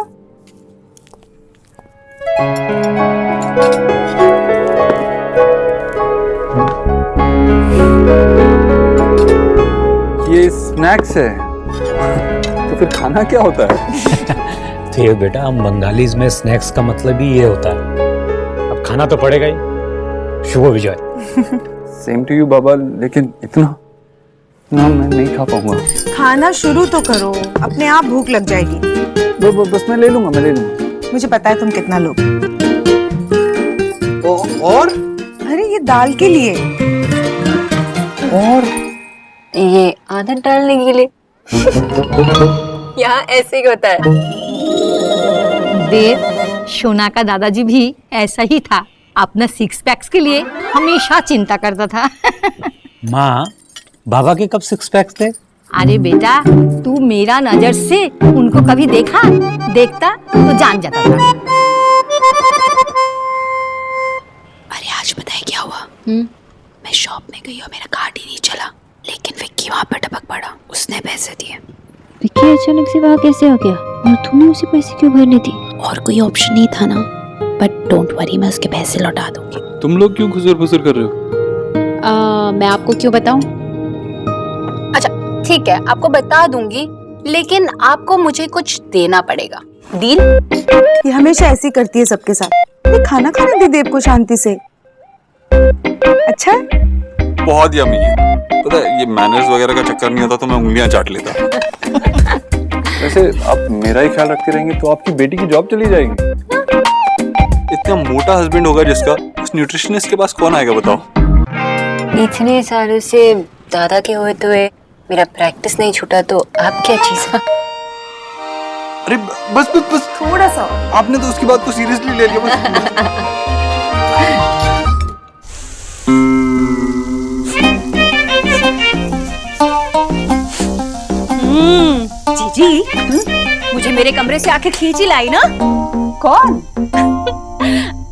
ये स्नैक्स है तो फिर खाना क्या होता है? देव बेटा, हम बंगालीज में स्नैक्स का मतलब ही ये होता है। अब खाना तो पड़ेगा ही। शुभ विजय। सेम टू यू बाबा, लेकिन इतना मैं नहीं खा पाऊंगा। खाना शुरू तो करो, अपने आप भूख लग जाएगी। बस मैं ले लूंगा। मुझे पता है तुम कितना लोग। और अरे ये दाल के लिए। और ये आदत डालने के लिए। यहाँ ऐसे ही होता है। देव, शोना का दादाजी भी ऐसा ही था। अपना 6 पैक्स के लिए हमेशा चिंता करता था। माँ, बाबा के कब 6 पैक्स थे? अरे बेटा, तू मेरा नजर से उनको कभी देखता तो जान जाता था। अरे आज पता है क्या हुआ? मैं शॉप में गई और मेरा कार्ड ही नहीं चला, लेकिन विक्की वहाँ पर टपक पड़ा। उसने पैसे दिए। विक्की अचानक से वहाँ कैसे आ गया? और तुम्हें उसे पैसे क्यों भरने दी? और कोई ऑप्शन नहीं था ना। बट डोंट वरी, मैं उसके पैसे लौटा दूंगी। तुम लोग क्यों खुसर फुसर कर रहे हो? मैं आपको क्यों बताऊं? अच्छा ठीक है, आपको बता दूंगी, लेकिन आपको मुझे कुछ देना पड़ेगा। डील? ये हमेशा ऐसी करती है सबके साथ। ये खाना खाने दे देव को शांति से। अच्छा बहुत यम्मी है। पता है ये मैनर्स वगैरह का चक्कर नहीं होता तो मैं उंगलियां चाट लेता। वैसे आप मेरा ही ख्याल रखते रहेंगे तो आपकी बेटी की जॉब चली जाएगी। इतना मोटा हस्बैंड होगा जिसका, उस न्यूट्रिशनिस्ट के पास कौन आएगा बताओ? इतने सालों से दादा के होते हुए मेरा प्रैक्टिस नहीं छूटा तो आप क्या चीज? अरे बस बस बस थोड़ा सा। आपने तो उसकी बात को सीरियसली ले लिया। बस जीजी, मुझे मेरे कमरे से आके खींच ही लाई ना। कौन?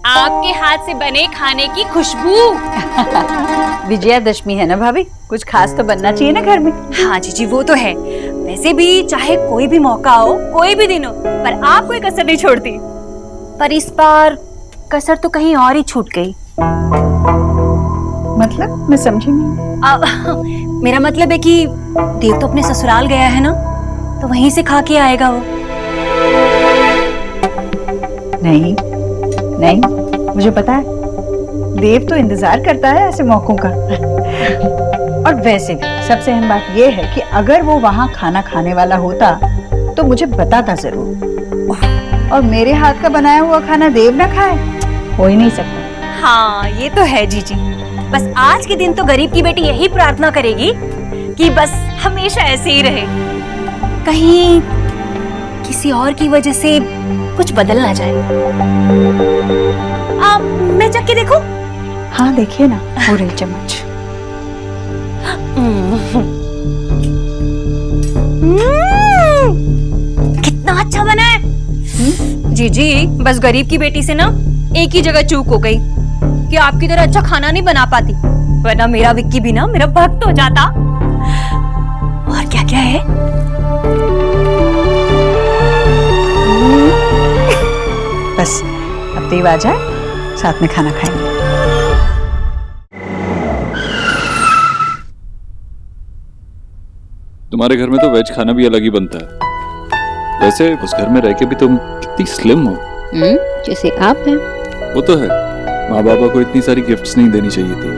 आपके हाथ से बने खाने की खुशबू। विजयादशमी है ना भाभी, कुछ खास तो बनना चाहिए ना घर में। हाँ जीजी वो तो है। वैसे भी चाहे कोई भी मौका हो, कोई भी दिन हो, पर आप कोई कसर नहीं छोड़ती। पर इस बार कसर तो कहीं और ही छूट गई। मतलब मैं समझी नहीं। मेरा मतलब है कि देव तो अपने ससुराल गया है ना, तो वहीं से खा के आएगा वो। नहीं नहीं, मुझे पता है देव तो इंतजार करता है ऐसे मौकों का। और वैसे भी सबसे अहम बात यह है कि अगर वो वहाँ खाना खाने वाला होता तो मुझे बताता जरूर। और मेरे हाथ का बनाया हुआ खाना देव ना खाए, हो ही नहीं सकता। हाँ ये तो है जीजी। बस आज के दिन तो गरीब की बेटी यही प्रार्थना करेगी कि बस हमेशा ऐसे ही रहे, कहीं किसी और की वजह से कुछ बदल ना जाए। मैं चख के देखूं? हाँ देखिए ना, हो रही चम्मच। कितना अच्छा बना है। जीजी बस गरीब की बेटी से ना एक ही जगह चूक हो गई कि आपकी तरह अच्छा खाना नहीं बना पाती, वरना मेरा विक्की भी ना मेरा भक्त हो जाता। और क्या क्या है? बस अब देव आ जाए, साथ में खाना खाएंगे। तुम्हारे घर में तो वेज खाना भी अलग ही बनता है। वैसे उस घर में रह के भी तुम कितनी स्लिम हो। जैसे आप हैं। वो तो है, माँ बाबा को इतनी सारी गिफ्ट्स नहीं देनी चाहिए थी।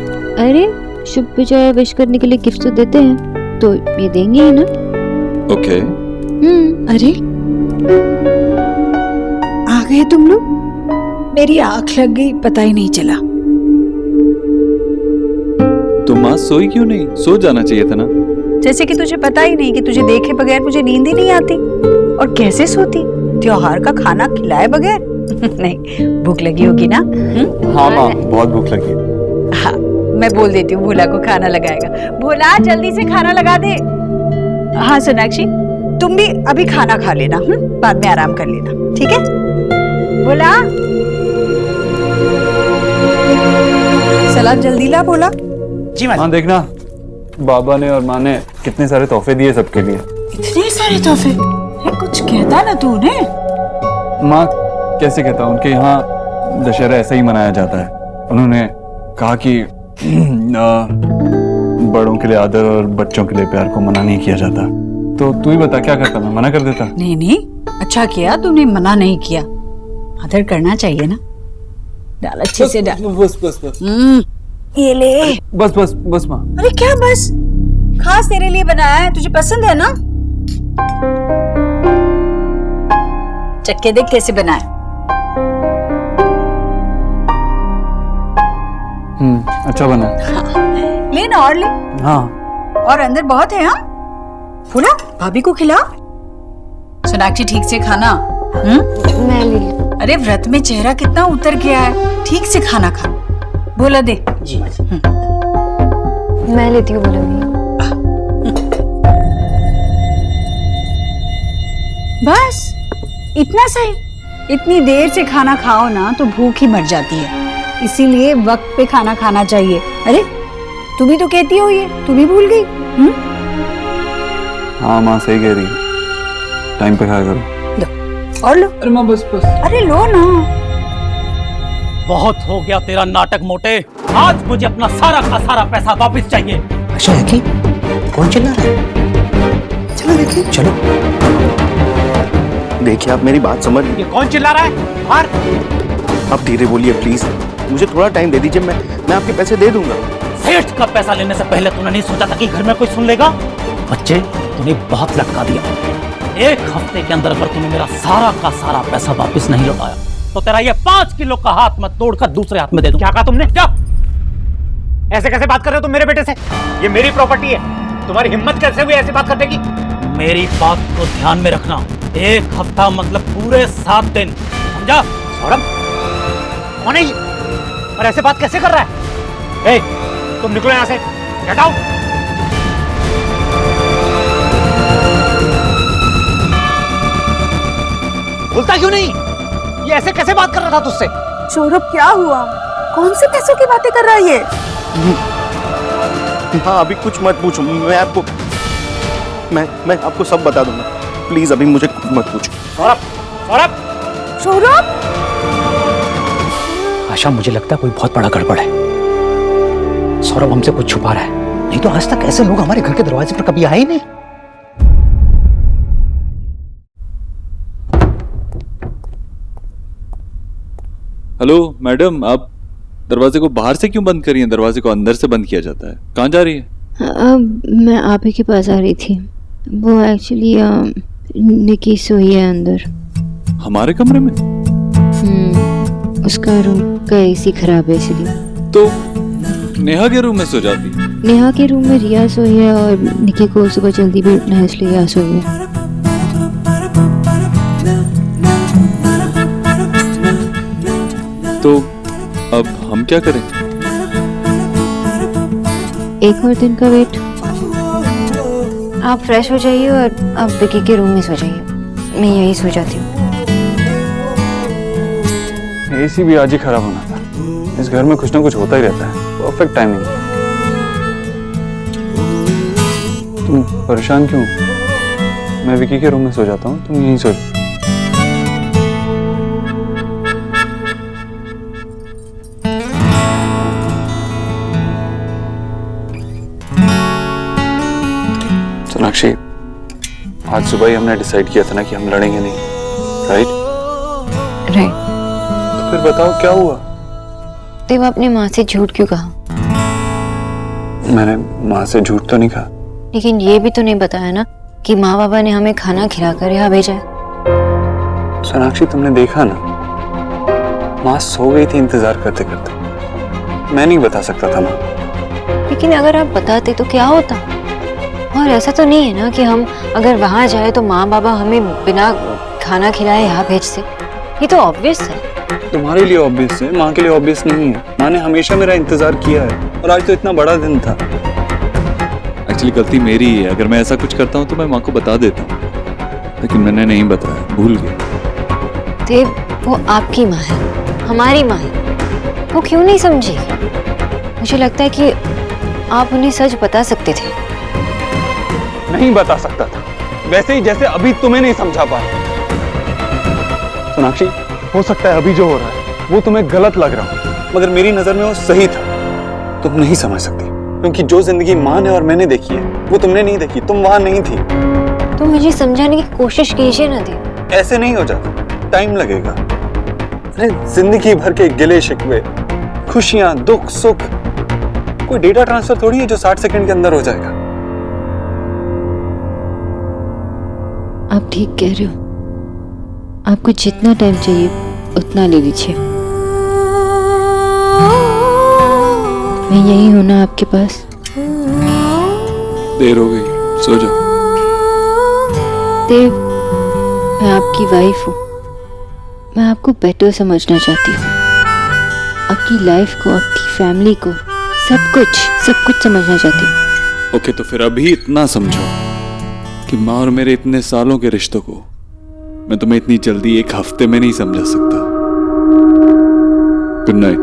अरे शुभ विजय विश करने के लिए गिफ्ट तो देते हैं, तो ये देंगे ही ना। ओके। अरे आ गए तुम लोग, मेरी आंख लग गई, पता ही नहीं चला। तो माँ सोई क्यों नहीं? सो जाना चाहिए था ना। जैसे कि तुझे पता ही नहीं कि तुझे देखे बगैर मुझे नींद ही नहीं आती। और कैसे सोती त्योहार का खाना खिलाए बगैर? नहीं, भूख लगी होगी ना? हाँ माँ, बहुत भूख लगी। हाँ, मैं बोल देती हूँ भोला को खाना लगाएगा। भोला जल्दी से खाना लगा दे। हाँ सोनाक्षी, तुम भी अभी खाना खा लेना, बाद में आराम कर लेना, ठीक है? भोला सलाद जल्दी ला। भोला जी माँ। देखना बाबा ने और माँ ने कितने सारे तोहफे दिए सबके लिए। इतने सारे तोहफे? कुछ कहता ना तू ने? माँ कैसे कहता, उनके यहाँ दशहरा ऐसा ही मनाया जाता है। उन्होंने कहा कि बड़ों के लिए आदर और बच्चों के लिए प्यार को मना नहीं किया जाता। तो तू ही बता क्या करता, मैं मना कर देता? नहीं नहीं, अच्छा किया तूने, मना नहीं किया। आदर करना चाहिए ना। डाल अच्छे से डाल। बस बस बस। ये ले। बस बस बस माँ। अरे क्या बस? खास तेरे लिए बनाया है, तुझे पसंद है ना? चक्के देख कैसे बनाया। अच्छा बना। हाँ, ले ना और ले। हाँ। और अंदर बहुत है। हाँ फूला, भाभी को खिला। सोनाक्षी ठीक से खाना। मैं ले लूं। अरे व्रत में चेहरा कितना उतर गया है, ठीक से खाना खा। बोला दे। जी मैं लेती हूँ बोलूंगी। बस इतना सही। इतनी देर से खाना खाओ ना तो भूख ही मर जाती है, इसीलिए वक्त पे खाना खाना चाहिए। अरे तुम ही तो कहती हो ये, तुम ही भूल गई। हाँ माँ सही कह रही है, टाइम पे खाया करो। लो और लो। अरे माँ बस बस। अरे लो ना। बहुत हो गया तेरा नाटक मोटे। आज मुझे अपना सारा का सारा पैसा वापस चाहिए। अच्छा है कि कौन चिल्ला रहा है? चलो देखिए। चलो देखिए, आप मेरी बात समझ। ये कौन चिल्ला रहा है? बाहर। आप धीरे बोलिए प्लीज, मुझे थोड़ा टाइम दे दीजिए, मैं आपके पैसे दे दूंगा। सेठ का पैसा लेने से पहले तूने नहीं सोचा था कि घर में कोई सुन लेगा? बच्चे, तूने बहुत लटका दिया। एक हफ्ते के अंदर अगर तूने मेरा सारा का सारा पैसा वापस नहीं लौटाया तो तेरा ये 5 किलो का हाथ मैं तोड़कर दूसरे हाथ में दे दूं। क्या कहा तुमने? क्या ऐसे कैसे बात कर रहे हो तुम मेरे बेटे से? ये मेरी प्रॉपर्टी है, तुम्हारी हिम्मत कैसे हुई ऐसे बात करने की? मेरी बात को ध्यान में रखना। 1 हफ्ता मतलब पूरे 7 दिन, समझा? सौरभ कौन है ये? और ऐसे बात कैसे कर रहा है? तुम निकलो यहां से, गेट आउट। बोलता क्यों नहीं? ये ऐसे कैसे बात कर रहा था तुझसे? सौरभ क्या हुआ? कौन से पैसों की बातें कर रहा है ये? हाँ अभी कुछ मत पूछो, मैं आपको सब बता दूंगा। प्लीज अभी मुझे मत पूछो। सौरभ, सौरभ, सौरभ! आशा, मुझे लगता है कोई बहुत बड़ा गड़बड़ है। सौरभ हमसे कुछ छुपा रहा है, नहीं तो आज तक ऐसे लोग हमारे घर के दरवाजे पर कभी आए ही नहीं। हेलो मैडम, आप दरवाजे को बाहर से क्यों बंद करी हैं? दरवाजे को अंदर से बंद किया जाता है। कहाँ जा रही है? मैं आप ही के पास आ रही थी। वो एक्चुअली निकी सोई है अंदर। हमारे कमरे में? उसका रूम का एसी खराब है इसलिए। तो नेहा के रूम में सो जाती? नेहा के रूम में रिया सोई है और निकी को सुबह जल्दी भी उठना है इसलिए यहाँ सोई है। तो अब हम क्या करें? एक और दिन का वेट। आप फ्रेश हो जाइए और आप विकी के रूम में सो जाइए, मैं यही सो जाती हूँ। एसी भी आज ही खराब होना था। इस घर में कुछ ना कुछ होता ही रहता है। Perfect timing. तुम परेशान क्यों? मैं विकी के रूम में सो जाता हूँ, तुम यहीं सो जाओ। सोनाक्षी, आज सुबह ही हमने डिसाइड किया था ना कि हम लड़ेंगे नहीं, राइट? तो फिर बताओ क्या हुआ? देव, आपने माँ से झूठ क्यों कहा? मैंने माँ से झूठ तो नहीं कहा। लेकिन ये भी तो नहीं बताया ना कि माँ बाबा ने हमें खाना खिलाकर यहाँ भेजा है। सोनाक्षी, तुमने देखा ना, माँ सो गई थी इंतजार करते करते। मैं नहीं बता सकता था माँ। लेकिन अगर आप बताते तो क्या होता? और ऐसा तो नहीं है ना कि हम अगर वहां जाए तो माँ बाबा हमें बिना खाना खिलाए यहाँ भेजते। ये तो ऑब्वियस है। तुम्हारे लिए ऑब्वियस है, माँ के लिए ऑब्वियस नहीं है। माँ ने हमेशा मेरा इंतजार किया है और आज तो इतना बड़ा दिन था। एक्चुअली गलती मेरी ही है। अगर मैं ऐसा कुछ करता हूँ तो मैं माँ को बता देता हूँ, लेकिन मैंने नहीं बताया, भूल गया। देव, वो आपकी माँ है, हमारी माँ है। वो क्यों नहीं समझेगी? मुझे लगता है कि आप उन्हें सच बता सकते थे। नहीं बता सकता था, वैसे ही जैसे अभी तुम्हें नहीं समझा पाया। सोनाक्षी, हो सकता है अभी जो हो रहा है वो तुम्हें गलत लग रहा हो, मगर मेरी नजर में वो सही था। तुम नहीं समझ सकती, क्योंकि जो जिंदगी माँ ने और मैंने देखी है वो तुमने नहीं देखी। तुम वहां नहीं थी। तो मुझे समझाने की कोशिश कीजिए ना देव। ऐसे नहीं हो जाता, टाइम लगेगा। अरे जिंदगी भर के गिले शिकवे, खुशियां, दुख, सुख, कोई डेटा ट्रांसफर थोड़ी है जो 60 सेकंड के अंदर हो जाएगा। आप ठीक कह रहे हो। आपको जितना टाइम चाहिए उतना ले लीजिए। मैं यही हूं ना आपके पास। देर हो गई, सो जाओ। देव, मैं आपकी वाइफ हूँ। मैं आपको बेटर समझना चाहती हूँ। आपकी लाइफ को, आपकी फैमिली को, सब कुछ समझना चाहती हूँ। ओके, तो फिर अभी इतना समझो कि माँ और मेरे इतने सालों के रिश्तों को मैं तुम्हें इतनी जल्दी 1 हफ्ते में नहीं समझा सकता। Good night.